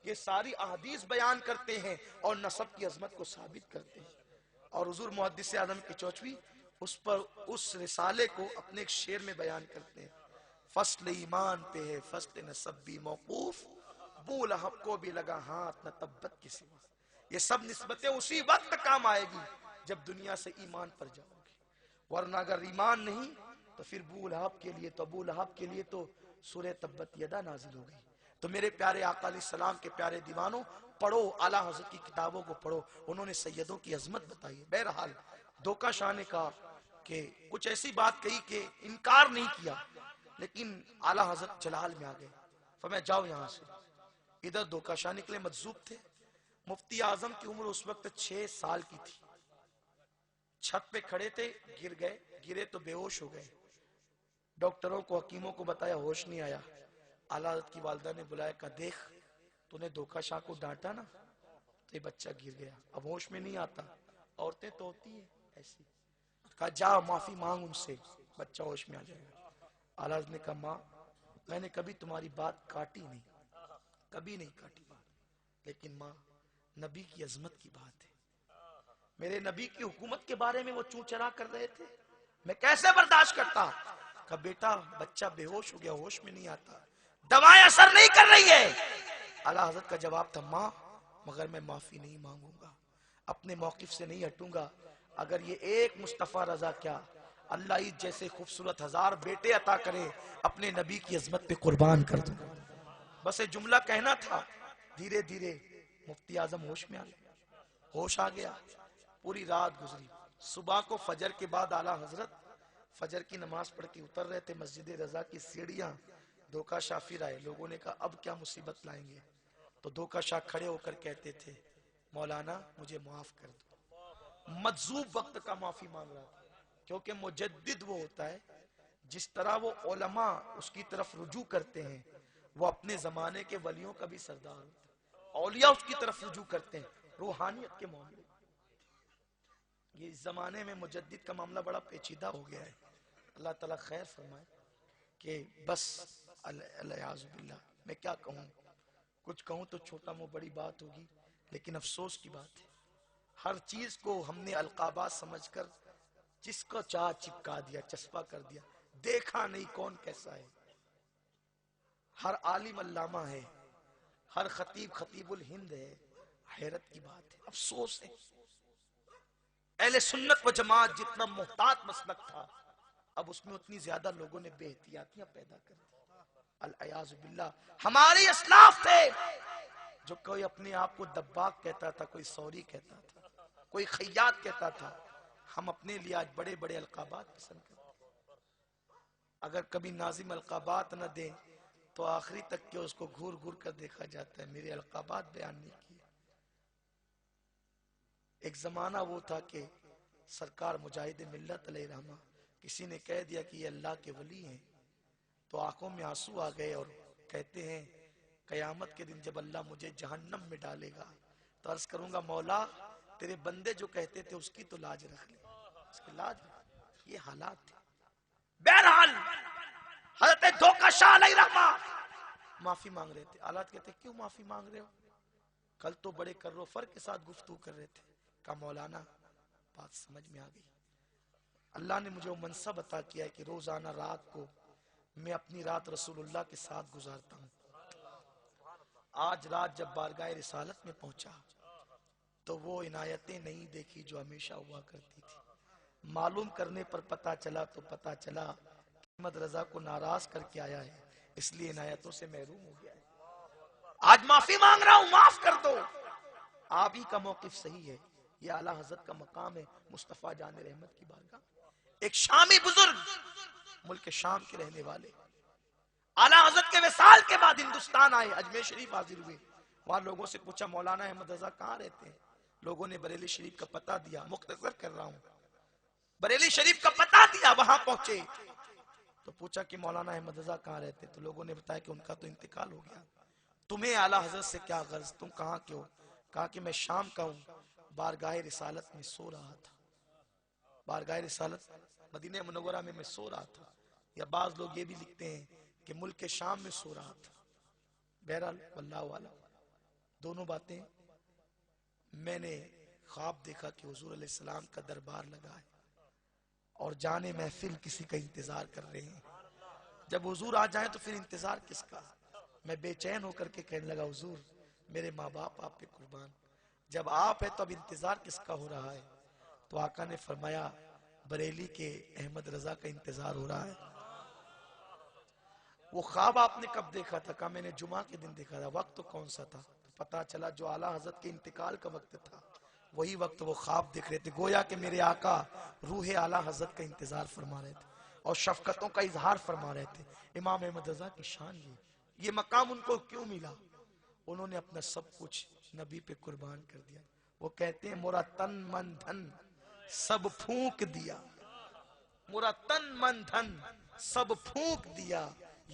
یہ ساری احادیث بیان کرتے ہیں اور نسب کی عظمت کو ثابت کرتے ہیں۔ اور حضور محدث اعظم کی چوچوی اس پر اس رسالے کو اپنے ایک شعر میں بیان کرتے ہیں۔ فصل ایمان پہ ہے فصل نسب بھی موقوف، بو لہب کو بھی لگا ہاتھ نہ تبت کے سوا۔ یہ سب نسبتیں اسی وقت کام آئے گی جب دنیا سے ایمان پر جاؤ گے، ورنہ اگر ایمان نہیں تو پھر ابو لہب کے لیے تو سورہ تبت یدا نازل ہو گئی۔ تو میرے پیارے آقا علیہ السلام کے پیارے دیوانوں، پڑھو اعلیٰ حضرت کی کتابوں کو پڑھو، انہوں نے سیدوں کی عظمت بتائی ہے۔ بہرحال دھوکہ شاہ نے کہا کہ کچھ ایسی بات کہی کہ انکار نہیں کیا، لیکن اعلیٰ حضرت جلال میں آ گئے، فرمایا جاؤ یہاں سے۔ ادھر دھوکہ شاہ نکلے، مجذوب تھے۔ مفتی اعظم کی عمر اس وقت 6 سال کی تھی، چھت پہ کھڑے تھے، گرے تو بے ہوش ہو گئے۔ ڈاکٹروں کو حکیموں کو بتایا، ہوش نہیں آیا۔ اعلیٰ حضرت کی والدہ نے بلایا، کہا دیکھ تو نے دھوکہ شاہ کو ڈانٹا نا، تو یہ بچہ گر گیا، اب ہوش میں نہیں آتا۔ عورتیں تو ہوتی ہیں ایسی، کہا جا معافی مانگ ان سے، بچہ ہوش میں آ جائے گا۔ اعلیٰ حضرت نے کہا ماں میں نے کبھی تمہاری بات کاٹی نہیں، کبھی نہیں کاٹی بات، لیکن ماں نبی کی عظمت کی بات ہے، میرے نبی کی حکومت کے بارے میں وہ چوں چرا کر رہے تھے، میں کیسے برداشت کرتا۔ کہا بیٹا بچہ بے ہوش ہو گیا، ہوش میں نہیں آتا، دوائیں اثر نہیں کر رہی ہے۔ اعلیٰ حضرت کا جواب تھا ماں مگر میں معافی نہیں مانگوں گا، اپنے موقف سے نہیں ہٹوں گا، اگر یہ ایک مصطفیٰ رضا کیا اللہ ہی جیسے خوبصورت 1000 بیٹے عطا کرے اپنے نبی کی عظمت پہ قربان کر دوں۔ بس یہ جملہ کہنا تھا۔ دھیرے دھیرے مفتی اعظم ہوش میں آ گئے، ہوش آ گیا، پوری رات گزری۔ صبح کو فجر کے بعد اعلیٰ حضرت فجر کی نماز پڑھ کے اتر رہے تھے، مسجد رضا کی سیڑھیاں دھوکہ شاہ پھر آئے، لوگوں نے کہا اب کیا مصیبت لائیں گے، تو دھوکہ شاہ کھڑے ہو کر کہتے تھے مولانا مجھے معاف کر دو۔ مجذوب وقت کا معافی مانگ رہا تھا، کیونکہ مجدد وہ ہوتا ہے جس طرح وہ علماء اس کی طرف رجوع کرتے ہیں، وہ اپنے زمانے کے ولیوں کا بھی سردار ہوتا ہے، اولیاء اس کی طرف رجوع کرتے ہیں روحانیت کے معاملے۔ یہ اس زمانے میں مجدد کا معاملہ بڑا پیچیدہ ہو گیا ہے، اللہ تعالیٰ خیر فرمائے کہ بس الیاذ باللہ میں کیا کہوں، کچھ کہوں تو چھوٹا منہ بڑی بات ہوگی، لیکن افسوس کی بات ہے ہر چیز کو ہم نے القابات سمجھ کر جس کو چاہ چپکا دیا، چسپا کر دیا، دیکھا نہیں کون کیسا ہے۔ ہر عالم علامہ ہے، ہر خطیب خطیب الہند ہے، حیرت کی بات ہے، افسوس ہے اہل سنت و جماعت جتنا محتاط مسلک تھا اب اس میں اتنی زیادہ لوگوں نے بے احتیاطیاں پیدا کر دی۔ العیاذ باللہ ہمارے اسلاف تھے جو کوئی اپنے آپ کو دباغ کہتا تھا، کوئی سوری کہتا تھا، کوئی خیاط کہتا تھا، ہم اپنے لیے آج بڑے بڑے القابات پسند کرتے ہیں۔ اگر کبھی ناظم القابات نہ دیں تو آخری تک کہ اس کو گھور گھور کر دیکھا جاتا ہے، میرے القابات بیان نہیں کیے۔ ایک زمانہ وہ تھا کہ سرکار مجاہد ملت علیہ رحمہ کسی نے کہہ دیا کہ یہ اللہ کے ولی ہیں تو آنکھوں میں آنسو آ گئے اور کہتے ہیں قیامت کے دن جب اللہ مجھے جہنم میں ڈالے گا تو عرض کروں گا مولا تیرے بندے جو کہتے تھے اس کی تو لاج رکھ لے، اس کی لاج رکھ۔ یہ حالات تھے۔ بہرحال حضرت دھوکہ شاہ علیہ رحمہ معافی مانگ رہے تھے، حالات کہتے کیوں معافی مانگ رہے ہو، کل تو بڑے کر و فر کے ساتھ گفتگو کر رہے تھے۔ کہا مولانا بات سمجھ میں آ گئی، اللہ نے مجھے وہ منصب عطا کیا ہے کہ روزانہ رات کو میں اپنی رات رسول اللہ کے ساتھ گزارتا ہوں۔ آج رات جب بارگاہ رسالت میں پہنچا تو وہ عنایتیں نہیں دیکھی جو ہمیشہ ہوا کرتی تھی۔ معلوم کرنے پر پتا چلا تو پتا چلا کہ احمد رضا کو ناراض کر کے آیا ہے، اس لیے عنایتوں سے محروم ہو گیا ہے۔ آج معافی مانگ رہا ہوں، معاف کر دو۔ آپ ہی کا موقف صحیح ہے، یہ اعلیٰ حضرت کا مقام ہے مصطفیٰ جان رحمت کی بارگاہ۔ ایک شامی بزرگ ملک شام کے رہنے والے اعلیٰ حضرت کے وصال کے بعد ہندوستان آئے، اجمیر شریف حاضر ہوئے، وہاں لوگوں سے پوچھا مولانا احمد رضا کہاں رہتے ہیں، لوگوں نے بریلی شریف کا پتہ دیا، مختصر کر رہا ہوں، بریلی شریف کا پتہ دیا، وہاں پہنچے تو پوچھا کہ مولانا احمد رضا کہاں رہتے، تو لوگوں نے بتایا کہ ان کا تو انتقال ہو گیا، تمہیں اعلیٰ حضرت سے کیا غرض، تم کہاں کے ہو؟ کہا کہ میں شام کا ہوں، بارگاہ رسالت میں سو رہا تھا، بارگاہ رسالت مدینہ منورہ میں سو رہا تھا، یا بعض لوگ یہ بھی لکھتے ہیں کہ ملک شام میں سو رہا تھا۔ بہرحال واللہ اعلم، دونوں باتیں، میں نے خواب دیکھا کہ حضور علیہ السلام کا دربار لگا ہے اور جانے محفل کسی کا انتظار کر رہے ہیں، جب حضور آ جائیں تو پھر انتظار کس کا؟ میں بے چین ہو کر کے کہنے لگا حضور میرے ماں باپ آپ پہ قربان، جب آپ ہے تو اب انتظار کس کا ہو رہا ہے؟ تو آقا نے فرمایا بریلی کے احمد رضا کا انتظار ہو رہا ہے۔ وہ خواب آپ نے کب دیکھا تھا؟ کہا میں نے جمعہ کے دن دیکھا تھا۔ وقت تو کون سا تھا؟ پتا چلا جو اعلیٰ حضرت کے انتقال کا وقت تھا وہی وقت وہ خواب دیکھ رہے تھے، گویا کہ میرے آقا روح اعلیٰ حضرت کا انتظار فرما رہے تھے اور شفقتوں کا اظہار فرما رہے تھے۔ امام احمد رضا کی شان یہ مقام ان کو کیوں ملا؟ انہوں نے اپنا سب کچھ نبی پہ قربان کر دیا۔ وہ کہتے ہیں مورا تن من دھن سب پھونک دیا، مورا تن من دھن سب پھونک دیا،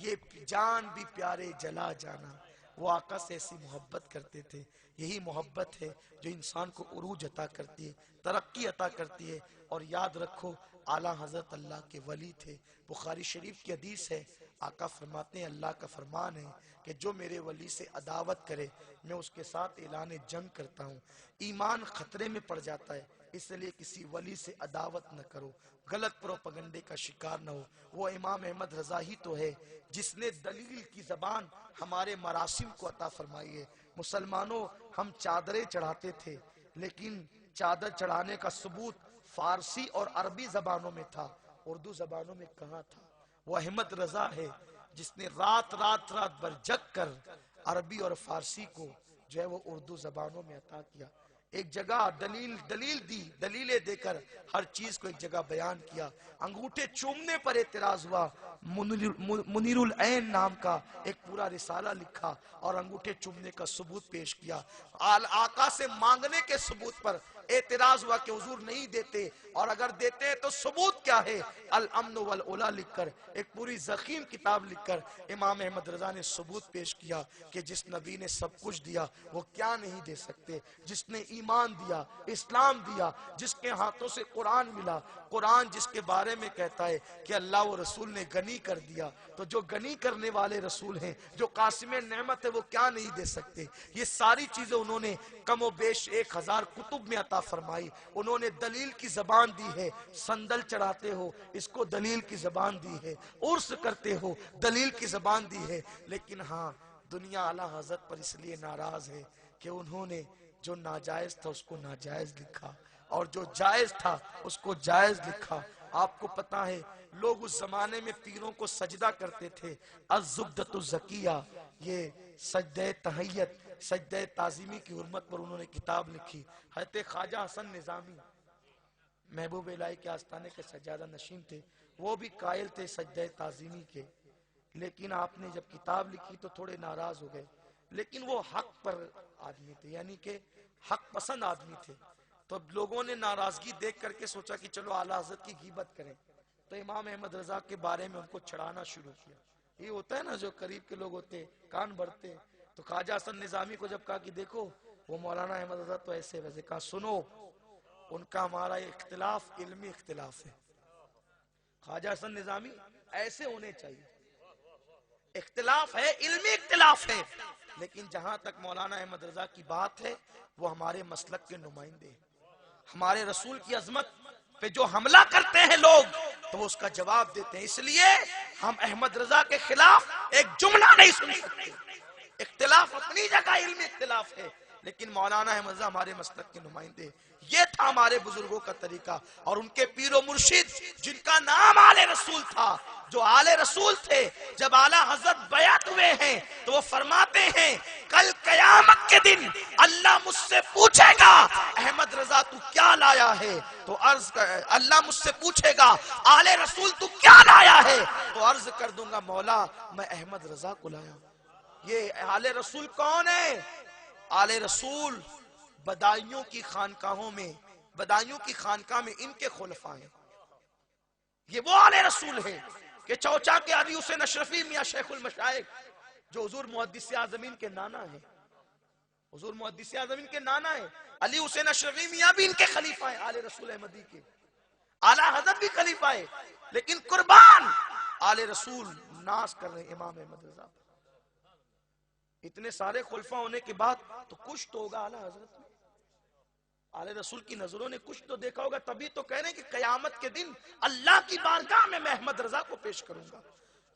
یہ جان بھی پیارے جلا جانا۔ وہ آقا سے ایسی محبت کرتے تھے۔ یہی محبت ہے جو انسان کو عروج عطا کرتی ہے، ترقی عطا کرتی ہے۔ اور یاد رکھو اعلیٰ حضرت اللہ کے ولی تھے۔ بخاری شریف کی حدیث ہے، آقا فرماتے ہیں اللہ کا فرمان ہے کہ جو میرے ولی سے عداوت کرے میں اس کے ساتھ اعلان جنگ کرتا ہوں۔ ایمان خطرے میں پڑ جاتا ہے، اس لیے کسی ولی سے عداوت نہ کرو، غلط پروپگنڈے کا شکار نہ ہو۔ وہ امام احمد رضا ہی تو ہے جس نے دلیل کی زبان ہمارے مراسم کو عطا فرمائی ہے۔ مسلمانوں ہم چادریں چڑھاتے تھے لیکن چادر چڑھانے کا ثبوت فارسی اور عربی زبانوں میں تھا، اردو زبانوں میں کہاں تھا؟ وہ احمد رضا ہے جس نے رات بھر جگ کر عربی اور فارسی کو جو ہے وہ اردو زبانوں میں عطا کیا۔ ایک جگہ دلیل دی، دلیلیں دے کر ہر چیز کو ایک جگہ بیان کیا۔ انگوٹھے چومنے پر اعتراض ہوا، منیر العین نام کا ایک پورا رسالہ لکھا اور انگوٹھے چومنے کا ثبوت پیش کیا۔ آقا سے مانگنے کے ثبوت پر اعتراض ہوا کہ حضور نہیں دیتے، اور اگر دیتے ہیں تو ثبوت کیا ہے؟ الامن والعلا لکھ کر ایک پوری ضخیم کتاب لکھ کر امام احمد رضا نے ثبوت پیش کیا کہ جس نبی نے سب کچھ دیا وہ کیا نہیں دے سکتے؟ جس نے ایمان دیا، اسلام دیا، جس کے ہاتھوں سے قرآن ملا، قرآن جس کے بارے میں کہتا ہے کہ اللہ و رسول نے غنی کر دیا، تو جو غنی کرنے والے رسول ہیں، جو قاسم نعمت ہے، وہ کیا نہیں دے سکتے؟ یہ ساری چیزیں انہوں نے کم و بیش 1000 کتب میں عطا فرمائی۔ انہوں نے دلیل کی زبان دی ہے، صندل چڑھاتے ہو اس کو دلیل کی زبان دی ہے، عرس کرتے ہو دلیل کی زبان دی ہے۔ لیکن ہاں دنیا اعلیٰ حضرت پر اس لیے ناراض ہے کہ انہوں نے جو ناجائز تھا اس کو ناجائز لکھا اور جو جائز تھا اس کو جائز لکھا۔ آپ کو پتا ہے لوگ اس زمانے میں پیروں کو سجدہ کرتے تھے۔ الزبدۃ الزکیہ، یہ سجدہ تحیت، سجدہ تعظیمی کی حرمت پر انہوں نے کتاب لکھی۔ حضرت خواجہ حسن نظامی محبوب الہی کے آستانے کے سجادہ نشین تھے، وہ بھی قائل تھے سجدہ تعظیمی کے، لیکن آپ نے جب کتاب لکھی تو تھوڑے ناراض ہو گئے۔ لیکن وہ حق پر آدمی تھے، یعنی کہ حق پسند آدمی تھے، تو اب لوگوں نے ناراضگی دیکھ کر کے سوچا کہ چلو اعلیٰ حضرت کی غیبت کریں، تو امام احمد رضا کے بارے میں ان کو چھڑانا شروع کیا۔ یہ ہوتا ہے نا، جو قریب کے لوگ ہوتے کان بھرتے۔ تو خواجہ حسن نظامی کو جب کہا کہ دیکھو وہ مولانا احمد رضا تو ایسے ویسے، کہا سنو ان کا ہمارا اختلاف علمی اختلاف ہے۔ خواجہ حسن نظامی ایسے ہونے چاہیے، اختلاف ہے علمی اختلاف ہے، لیکن جہاں تک مولانا احمد رضا کی بات ہے وہ ہمارے مسلک کے نمائندے ہیں۔ ہمارے رسول کی عظمت پہ جو حملہ کرتے ہیں لوگ تو وہ اس کا جواب دیتے ہیں، اس لیے ہم احمد رضا کے خلاف ایک جملہ نہیں سن سکتے۔ اختلاف اپنی جگہ علمی اختلاف ہے، لیکن مولانا احمد رضا ہمارے مسلک کے نمائندے۔ یہ تھا ہمارے بزرگوں کا طریقہ، اور ان کے پیر و مرشد جن کا نام آل رسول تھا، جو آل رسول تھے، جب اعلیٰ حضرت بیعت ہوئے ہیں تو وہ فرماتے ہیں کل قیامت کے دن اللہ مجھ سے پوچھے گا احمد رضا تو کیا لایا ہے؟ تو اللہ مجھ سے پوچھے گا آل رسول تو کیا لایا ہے؟ تو عرض کر دوں گا مولا میں احمد رضا کو لایا۔ یہ آل رسول کون ہے؟ آل رسول بدائیوں کی خانقاہوں میں، بدائیوں کی خانقاہ میں ان کے خلفاء ہیں۔ یہ وہ آل رسول ہے کہ چوچا کے علی حسین اشرفی میاں شیخ المشائخ جو حضور محدث اعظمین کے نانا ہیں، حضور محدث اعظمین کے نانا ہیں، علی حسین اشرفی میاں بھی ان کے خلیفہ ہیں، آل رسول احمدی کے، اعلیٰ حضرت بھی خلیفہ ہے، لیکن قربان آل رسول ناز کر رہے ہیں امام احمد رضا۔ اتنے سارے خلفہ ہونے کے بعد تو کچھ تو ہوگا اعلیٰ حضرت میں، آل رسول کی نظروں نے کچھ تو دیکھا ہوگا، تبھی تو کہہ رہے ہیں کہ قیامت کے دن اللہ کی بارگاہ میں احمد رضا کو پیش کروں گا۔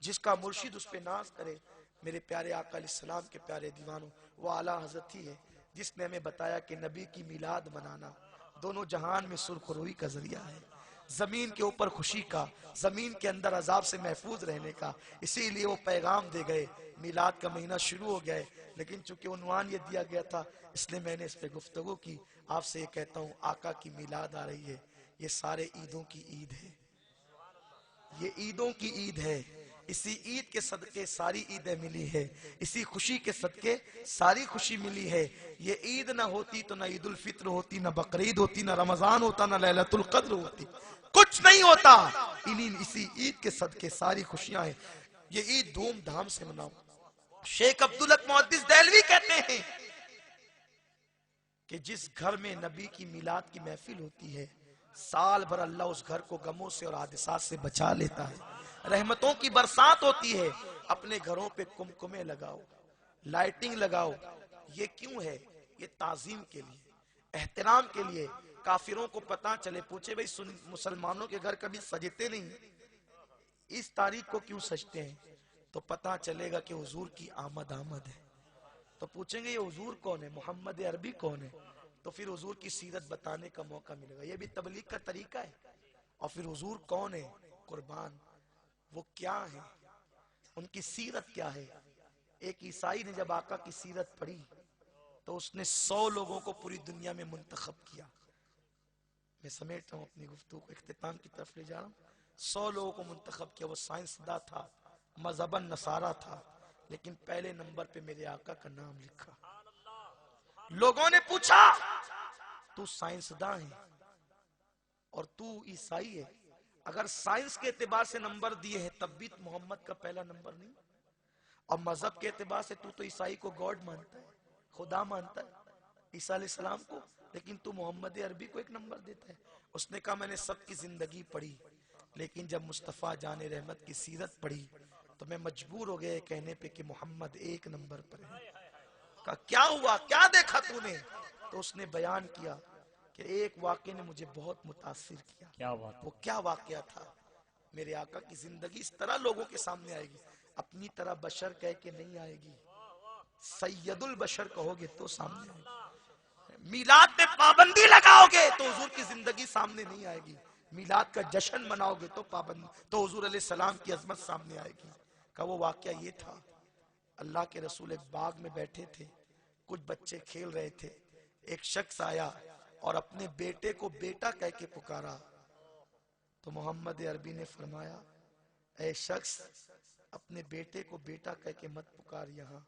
جس کا مرشد اس پہ ناز کرے. میرے پیارے آقا علیہ السلام کے پیارے دیوانوں، وہ اعلیٰ حضرت ہی ہے جس نے ہمیں بتایا کہ نبی کی میلاد منانا دونوں جہان میں سرخ روئی کا ذریعہ ہے، زمین کے اوپر خوشی کا، زمین کے اندر عذاب سے محفوظ رہنے کا. اسی لیے وہ پیغام دے گئے. میلاد کا مہینہ شروع ہو گیا ہے، لیکن چونکہ عنوان یہ دیا گیا تھا اس لیے میں نے اس پہ گفتگو کی. آپ سے یہ کہتا ہوں، آقا کی میلاد آ رہی ہے، یہ سارے عیدوں کی عید ہے، یہ عیدوں کی عید ہے. اسی عید کے صدقے ساری عیدیں ملی ہے، اسی خوشی کے صدقے ساری خوشی ملی ہے. یہ عید نہ ہوتی تو نہ عید الفطر ہوتی، نہ بقرعید ہوتی، نہ رمضان ہوتا، نہ لیلۃ القدر ہوتی، کچھ نہیں ہوتا. اسی عید کے صدقے ساری خوشیاں ہیں. یہ عید دھوم دھام سے مناؤ. شیخ عبدالحق محدث دہلوی کہتے ہیں کہ جس گھر میں نبی کی میلاد کی محفل ہوتی ہے، سال بھر اللہ اس گھر کو غموں سے اور حادثات سے بچا لیتا ہے. رحمتوں کی برسات ہوتی ہے. اپنے گھروں پہ کمکمے لگاؤ، لائٹنگ لگاؤ. یہ کیوں ہے؟ یہ تعظیم کے لیے، احترام کے لیے. کافروں کو پتہ چلے، پوچھے بھئی مسلمانوں کے گھر کبھی سجتے نہیں، اس تاریخ کو کیوں سجتے ہیں؟ تو پتہ چلے گا کہ حضور کی آمد ہے. تو پوچھیں گے یہ حضور کون ہے، محمد عربی کون ہے؟ تو پھر حضور کی سیرت بتانے کا موقع ملے گا. یہ بھی تبلیغ کا طریقہ ہے. اور پھر حضور کون ہے؟ قربان. وہ کیا ہے؟ ان کی سیرت کیا ہے؟ ایک عیسائی نے جب آقا کی سیرت پڑھی تو اس نے 100 لوگوں کو پوری دنیا میں منتخب کیا. میں سمیٹ رہا ہوں اپنی گفتگو کو، اختتام کی طرف لے جا رہا ہوں. 100 لوگوں کو منتخب کیا. وہ سائنسداں تھا، مذہباً نصارہ تھا، لیکن پہلے نمبر پہ میرے آقا کا نام لکھا. لوگوں نے پوچھا تو سائنسداں ہے اور تو عیسائی ہے، اگر سائنس کے اعتبار سے نمبر دیے ہیں تب بھی محمد کا پہلا نمبر نہیں، اور مذہب کے اعتبار سے تو عیسائی کو گاڈ مانتا ہے، خدا مانتا ہے عیسیٰ علیہ السلام کو، لیکن تو محمد عربی کو ایک نمبر دیتا ہے. اس نے کہا میں نے سب کی زندگی پڑھی، لیکن جب مصطفیٰ جان رحمت کی سیرت پڑھی تو میں مجبور ہو گیا کہنے پہ کہ محمد ایک نمبر پر ہے. کہا کیا ہوا، کیا دیکھا تو نے؟ تو اس نے بیان کیا کہ ایک واقعے نے مجھے بہت متاثر کیا. کیا بات؟ وہ کیا واقعہ تھا؟ میرے آقا کی زندگی اس طرح لوگوں کے سامنے آئے گی، اپنی طرح بشر کہہ کے نہیں آئے گی، سید البشر کہو گے تو سامنے آئے گی. میلاد میں پابندی لگاؤ گے تو حضور کی زندگی سامنے نہیں آئے گی. میلاد کا جشن مناؤ گے تو حضور علیہ السلام کی عظمت سامنے آئے گی. کہ وہ واقعہ یہ تھا، اللہ کے رسول ایک باغ میں بیٹھے تھے، کچھ بچے کھیل رہے تھے. ایک شخص آیا اور اپنے بیٹے کو بیٹا کہہ کے پکارا. تو محمد عربی نے فرمایا اے شخص، اپنے بیٹے کو بیٹا کہہ کے مت پکار، یہاں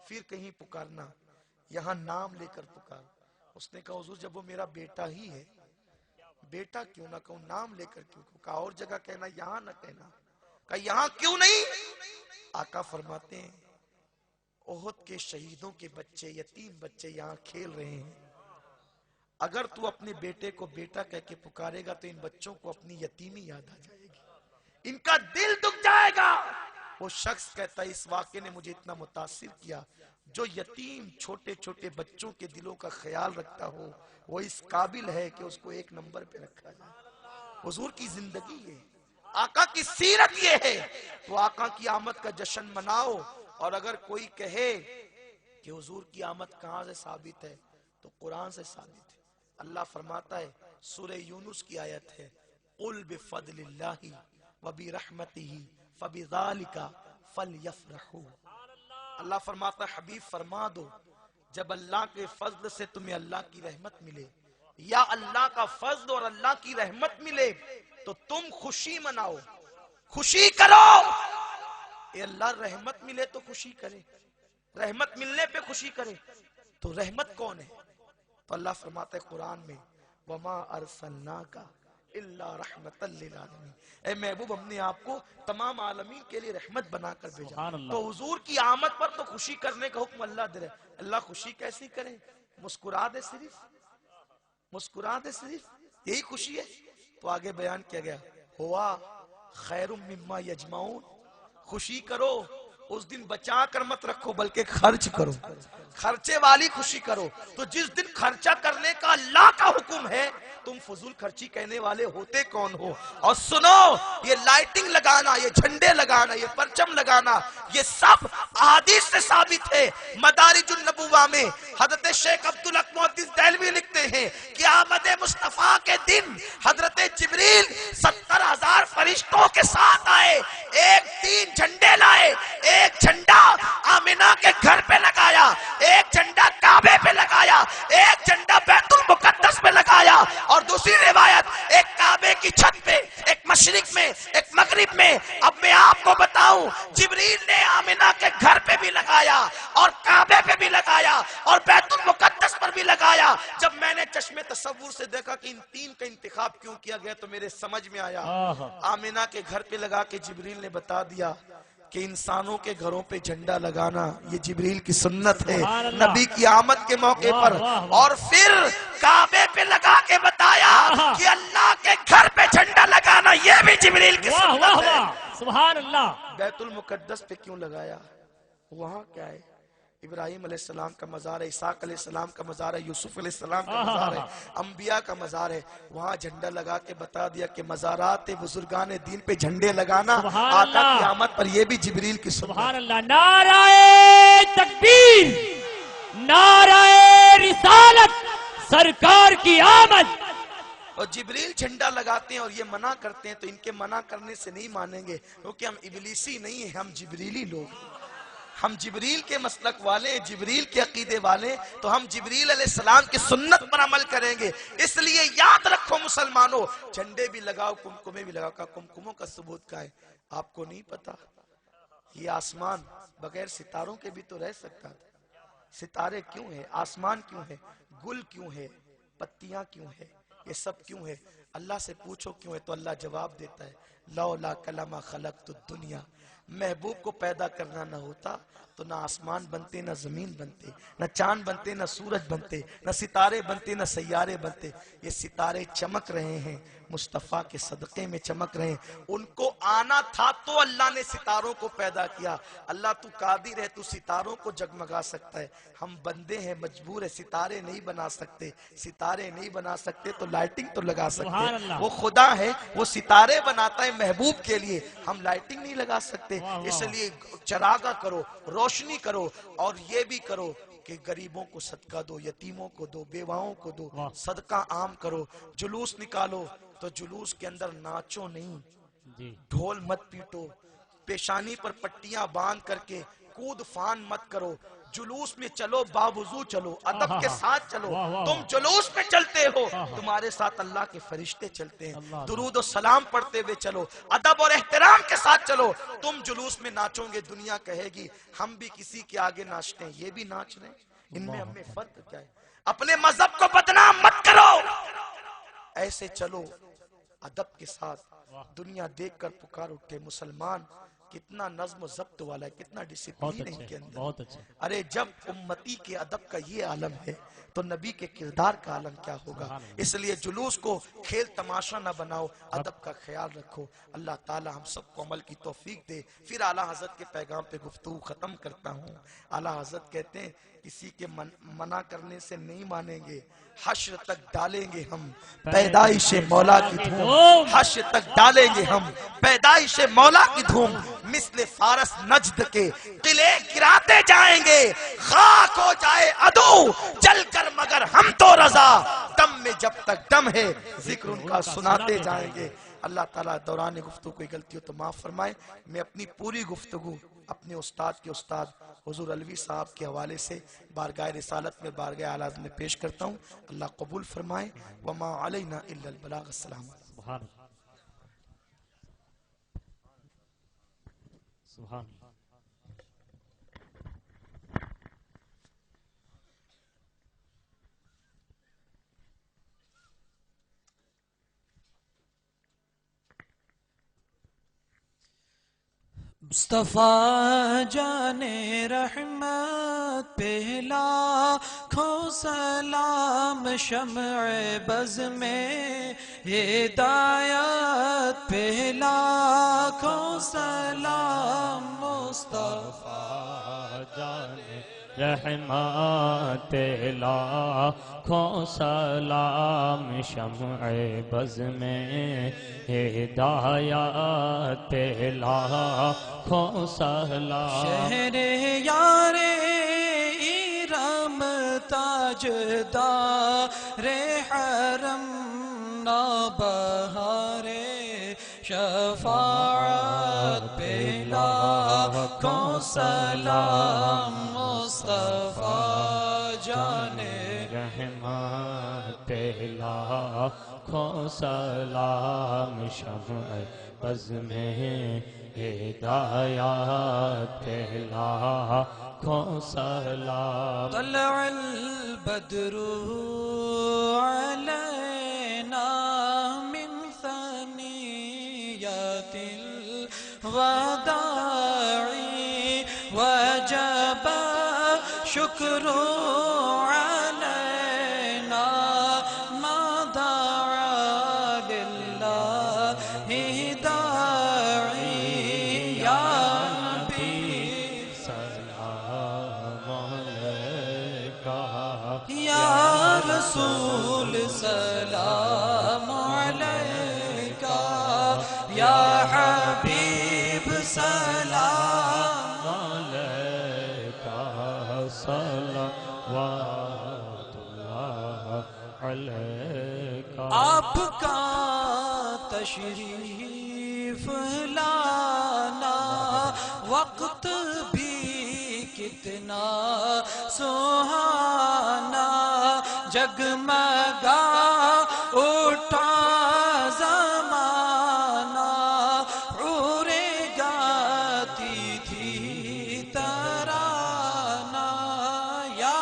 پھر کہیں پکارنا، یہاں نام لے کر پکار. اس نے کہا حضور جب وہ میرا بیٹا ہی ہے، بیٹا کیوں نہ کہوں، نام لے کر کیوں کہوں؟ کہا اور جگہ کہنا، یہاں نہ کہنا. کہا یہاں کیوں نہیں؟ آقا فرماتے ہیں احد کے شہیدوں کے بچے، یتیم بچے یہاں کھیل رہے ہیں. اگر تو اپنے بیٹے کو بیٹا کہہ کے پکارے گا تو ان بچوں کو اپنی یتیمی یاد آ جائے گی، ان کا دل دکھ جائے گا. وہ شخص کہتا ہے اس واقعے نے مجھے اتنا متاثر کیا، جو یتیم چھوٹے چھوٹے بچوں کے دلوں کا خیال رکھتا ہو وہ اس قابل ہے کہ اس کو ایک نمبر پہ رکھا جائے. حضور کی زندگی یہ، آقا کی سیرت یہ ہے. تو آقا کی آمد کا جشن مناؤ. اور اگر کوئی کہے کہ حضور کی آمد کہاں سے ثابت ہے تو قرآن سے ثابت ہے. اللہ فرماتا ہے، سورہ یونس کی آیت ہے، قُلْ بِفَضْلِ اللَّهِ وَبِرَحْمَتِهِ فَبِذَلِكَ فَلْيَفْرَحُوا. اللہ فرماتا ہے حبیب فرما دو جب اللہ کے فضل سے تمہیں اللہ کی رحمت ملے یا اللہ کا فضل اور اللہ کی رحمت ملے تو تم خوشی مناؤ، خوشی کرو. اے اللہ رحمت ملے تو خوشی کرے، رحمت ملنے پہ خوشی کرے. تو رحمت کون ہے؟ تو اللہ فرماتا ہے قرآن میں وَمَا أَرْسَلْنَاكَ إِلَّا رَحْمَةً لِّلْعَالَمِينَ. اے محبوب ہم نے آپ کو تمام عالمین کے لیے رحمت بنا کر بھیجا. تو حضور کی آمد پر تو خوشی کرنے کا حکم اللہ دے رہے. اللہ خوشی کیسی کرے؟ مسکرا دے، صرف مسکرا دے، صرف یہی خوشی ہے. تو آگے بیان کیا گیا ہوا خیر مما یجمعون. خوشی کرو، اس دن بچا کر مت رکھو بلکہ خرچ کرو، خرچے والی خوشی کرو. تو جس دن خرچہ کرنے کا اللہ کا حکم ہے تم فضول خرچی کہنے والے ہوتے کون ہو؟ اور سنو، یہ لائٹنگ لگانا، یہ جھنڈے لگانا، یہ پرچم لگانا، یہ سب احادیث سے ثابت ہے۔ مدارج النبوہ میں حضرت شیخ عبدالحق محدث دہلوی لکھتے ہیں کہ آمد مصطفیٰ کے دن حضرت جبریل 70,000 فرشتوں کے ساتھ آئے، ایک 3 جھنڈے لائے، ایک جھنڈا آمنہ کے گھر پہ لگایا، ایک جھنڈا کعبے پہ لگایا، ایک جھنڈا بیت المقدس پہ لگایا، اور دوسری روایت ایک کعبے کی چھت پہ، ایک مشرق میں، ایک مغرب میں۔ اب میں آپ کو بتاؤں، جبریل نے آمنہ کے گھر پہ بھی لگایا اور کعبے پہ بھی لگایا اور بیت المقدس پر بھی لگایا۔ جب میں نے چشم تصور سے دیکھا کہ ان 3 کا انتخاب کیوں کیا گیا تو میرے سمجھ میں آیا، آمنہ کے گھر پہ لگا کے جبریل نے بتا دیا کہ انسانوں کے گھروں پہ جھنڈا لگانا یہ جبریل کی سنت ہے نبی کی آمد کے موقع پر، اور پھر کعبے پہ لگا کے بتایا کہ اللہ کے گھر پہ جھنڈا لگانا یہ بھی جبریل کی سنت ہے۔ سبحان اللہ۔ بیت المقدس پہ کیوں لگایا؟ وہاں کیا ہے؟ ابراہیم علیہ السلام کا مزار ہے، اسحاق علیہ السلام کا مزار ہے، یوسف علیہ السلام کا مزار ہے، انبیاء کا مزار ہے۔ وہاں جھنڈا لگا کے بتا دیا کہ مزارات بزرگان دین پہ جھنڈے لگانا آقا کی آمد پر یہ بھی جبریل کی سنت ہے۔ سبحان اللہ۔ نعرہ تکبیر، نعرہ رسالت، سرکار کی آمد۔ اور جبریل جھنڈا لگاتے ہیں اور یہ منع کرتے ہیں تو ان کے منع کرنے سے نہیں مانیں گے، کیونکہ ہم ابلیسی نہیں ہیں، ہم جبریلی لوگ ہیں۔ ہم جبریل کے مسلک والے ہیں، جبریل کے عقیدے والے ہیں، تو ہم جبریل علیہ السلام کی سنت پر عمل کریں گے۔ اس لیے یاد رکھو مسلمانوں، جھنڈے بھی لگاؤ، کمکمے بھی لگاؤ۔ کا کمکموں کا ثبوت کا ہے؟ آپ کو نہیں پتا؟ یہ آسمان بغیر ستاروں کے بھی تو رہ سکتا تھا۔ ستارے کیوں ہیں؟ آسمان کیوں ہے؟ گل کیوں ہے؟ پتیاں کیوں ہے؟ یہ سب کیوں ہے؟ اللہ سے پوچھو کیوں ہے تو اللہ جواب دیتا ہے، لولا کلمہ خلقت الدنیا۔ محبوب کو پیدا کرنا نہ ہوتا تو نہ آسمان بنتے، نہ زمین بنتے، نہ چاند بنتے، نہ سورج بنتے، نہ ستارے بنتے، نہ سیارے بنتے۔ یہ ستارے چمک رہے ہیں، مصطفیٰ کے صدقے میں چمک رہے ہیں۔ ان کو آنا تھا تو اللہ نے ستاروں کو پیدا کیا۔ اللہ تو قادر ہے، تو ستاروں کو جگمگا سکتا ہے۔ ہم بندے ہیں، مجبور ہے، ستارے نہیں بنا سکتے۔ ستارے نہیں بنا سکتے تو لائٹنگ تو لگا سکتے ہیں۔ وہ خدا ہے، وہ ستارے بناتا ہے محبوب کے لیے، ہم لائٹنگ نہیں لگا سکتے۔ اس لیے چراغا کرو، روشنی کرو، اور یہ بھی کرو کہ غریبوں کو صدقہ دو، یتیموں کو دو، بیواؤں کو دو، صدقہ عام کرو۔ جلوس نکالو تو جلوس کے اندر ناچو نہیں، ڈھول مت پیٹو، پیشانی پر پٹیاں باندھ کر کے کود فان مت کرو۔ جلوس میں چلو، باوضو چلو، ادب کے ساتھ چلو۔ تم جلوس میں چلتے ہو، تمہارے ساتھ اللہ کے فرشتے چلتے ہیں۔ درود و سلام پڑھتے ہوئے چلو، ادب اور احترام کے ساتھ چلو۔ تم جلوس میں ناچو گے، دنیا کہے گی ہم بھی کسی کے آگے ناچتے ہیں، یہ بھی ناچ رہے ہیں، ان میں ہمیں فرق کیا ہے؟ اپنے مذہب کو بدنام مت کرو، ایسے چلو ادب کے ساتھ۔ دنیا دیکھ کر پکار اٹھے، مسلمان کتنا نظم و ضبط والا ہے، کتنا ڈسپلین ہے ان کے اندر۔ ارے جب امتی کے ادب کا یہ عالم ہے تو نبی کے کردار کا عالم کیا ہوگا؟ اس لیے جلوس کو کھیل تماشا نہ بناؤ، ادب کا خیال رکھو۔ اللہ تعالی ہم سب کو عمل کی توفیق دے۔ پھر اعلیٰ حضرت کے پیغام پہ گفتگو ختم کرتا ہوں۔ اعلیٰ حضرت کہتے ہیں کسی کے منع کرنے سے نہیں مانیں گے، حشر تک ڈالیں گے ہم پیدائش مولا کی دھوم، حشر تک ڈالیں گے ہم پیدائش مولا کی دھوم۔ مثل فارس نجد کے قلعے گراتے جائیں گے، خاک ہو جائے عدو جل کر مگر ہم تو رضا، دم میں جب تک دم ہے ذکر ان کا سناتے جائیں گے۔ اللہ تعالیٰ دوران گفتگو کوئی غلطی ہو تو معاف فرمائے۔ میں اپنی پوری گفتگو اپنے استاد کے استاد حضور علوی صاحب کے حوالے سے بارگاہ رسالت میں بارگاہ اعلیٰ میں پیش کرتا ہوں۔ اللہ قبول فرمائے۔ وما علینا الا البلاغ۔ السلام علیکم۔ سبحان مصطفیٰ جان رحمت پہ لاکھوں سلام، شمع بز میں ہدایت پہ لاکھوں سلام، مصطفیٰ جان رحمت لاکھوں سلام شمع بز میں ہدایت لاکھوں سلام شہر یار ایرم تاجدار حرم نوبہار شفاعت پہ لاکھوں سلام مصطفیٰ جان رحمت پہ لاکھوں سلام شمع بز میں ہدایت پہ لاکھوں سلام طلع البدر علینا من ثنیات الوداع وجب شکر علینا ما دعا للہ داعی یا نبی سلام علیکہ یا رسول سلام علیکہ یا حبیب سلام علیکہ صلوات اللہ علیکہ آپ کا تشریف لانا وقت بھی کتنا سہانا جگمگا اٹھا زمانہ عورے گاتی تھی ترانہ یا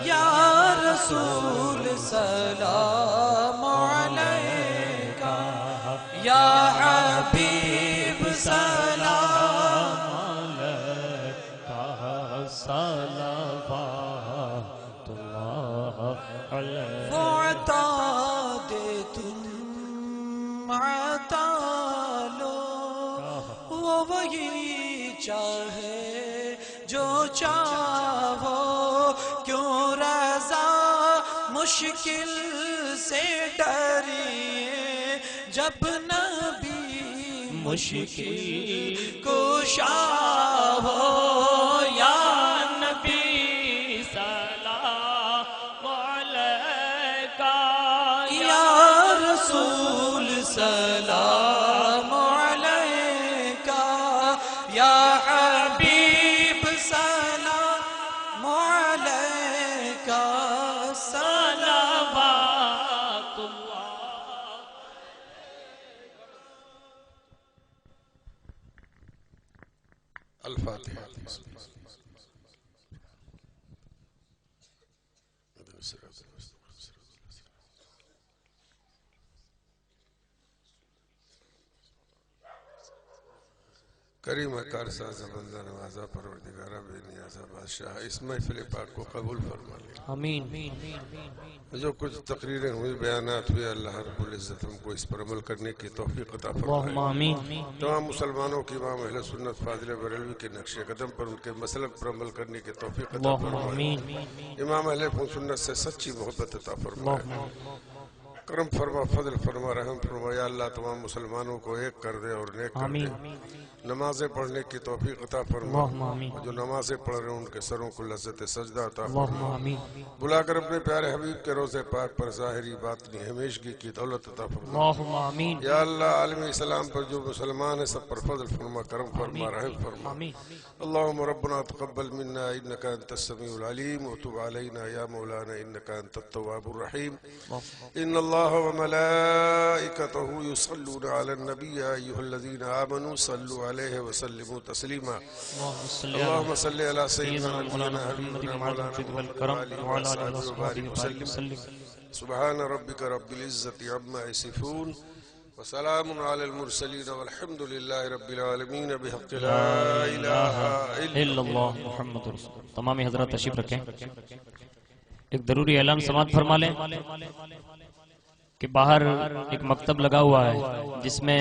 یا رسول سلام علیکہ یا حبیب سلام صلوات اللہ علیہ وہ عطا دے تم عطا لو وہ وہی چاہے جو چاہو کیوں رضا مشکل سے ڈریے جب نبی مشکل کشا ہو یا نبی سلام علیکہ یا رسول سلام علیکہ یا حبیب سلام علیکہ صلوات اللہ الفاتحہ کریم کارساز بندہ نوازا پروردگارہ بے نیازہ بادشاہ اس محفل پاک کو قبول فرما لے آمین جو کچھ تقریریں ہوئی بیانات ہوئے اللہ رب العزت ہم کو اس پر عمل کرنے کی توفیق عطا اللہم فرمائے آمین تمام مسلمانوں کی امام اہل سنت فاضل بریلوی کے نقش قدم پر ان کے مسلک پر عمل کرنے کی توفیق عطا اللہم فرمائے آمین امام اہل سنت سے سچی محبت عطا فرمائے کرم فرما فضل فرما رحم فرما یا اللہ تمام مسلمانوں کو ایک کر دے اور نیک کر دے نمازیں پڑھنے کی توفیق عطا فرما جو نمازیں پڑھ رہے ہیں ان کے سروں کو لذت سجدہ عطا فرما بلا کر اپنے پیارے حبیب کے روضے پاک پر ظاہری باطنی ہمیشگی کی دولت عطا فرما یا اللہ عالم اسلام پر جو مسلمان ہیں سب پر فضل فرما کرم فرما رحم فرما اللہم ربنا تقبل منا انکا انت السمیع العلیم وتب علینا یا مولانا انکا انت التواب الرحیم ان اللہ وملائکتہ یصلون علی النبی ایہا الذین آمنوا صلوا علیہ وسلموا تسلیما اللہم صلی علی سیدنا مولانا حبیبنا مولانا محمد وعلی آلہ وصحبہ وسلم سبحان ربک رب العزت عما یصفون وسلام علی المرسلین والحمد للہ رب العالمین بحق لا الہ الا اللہ محمد رسول اللہ۔ تمامی حضرات تشریف رکھیں، ایک ضروری اعلان سماعت فرما لیں کہ باہر ایک مکتب لگا ہوا ہے جس میں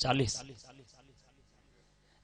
40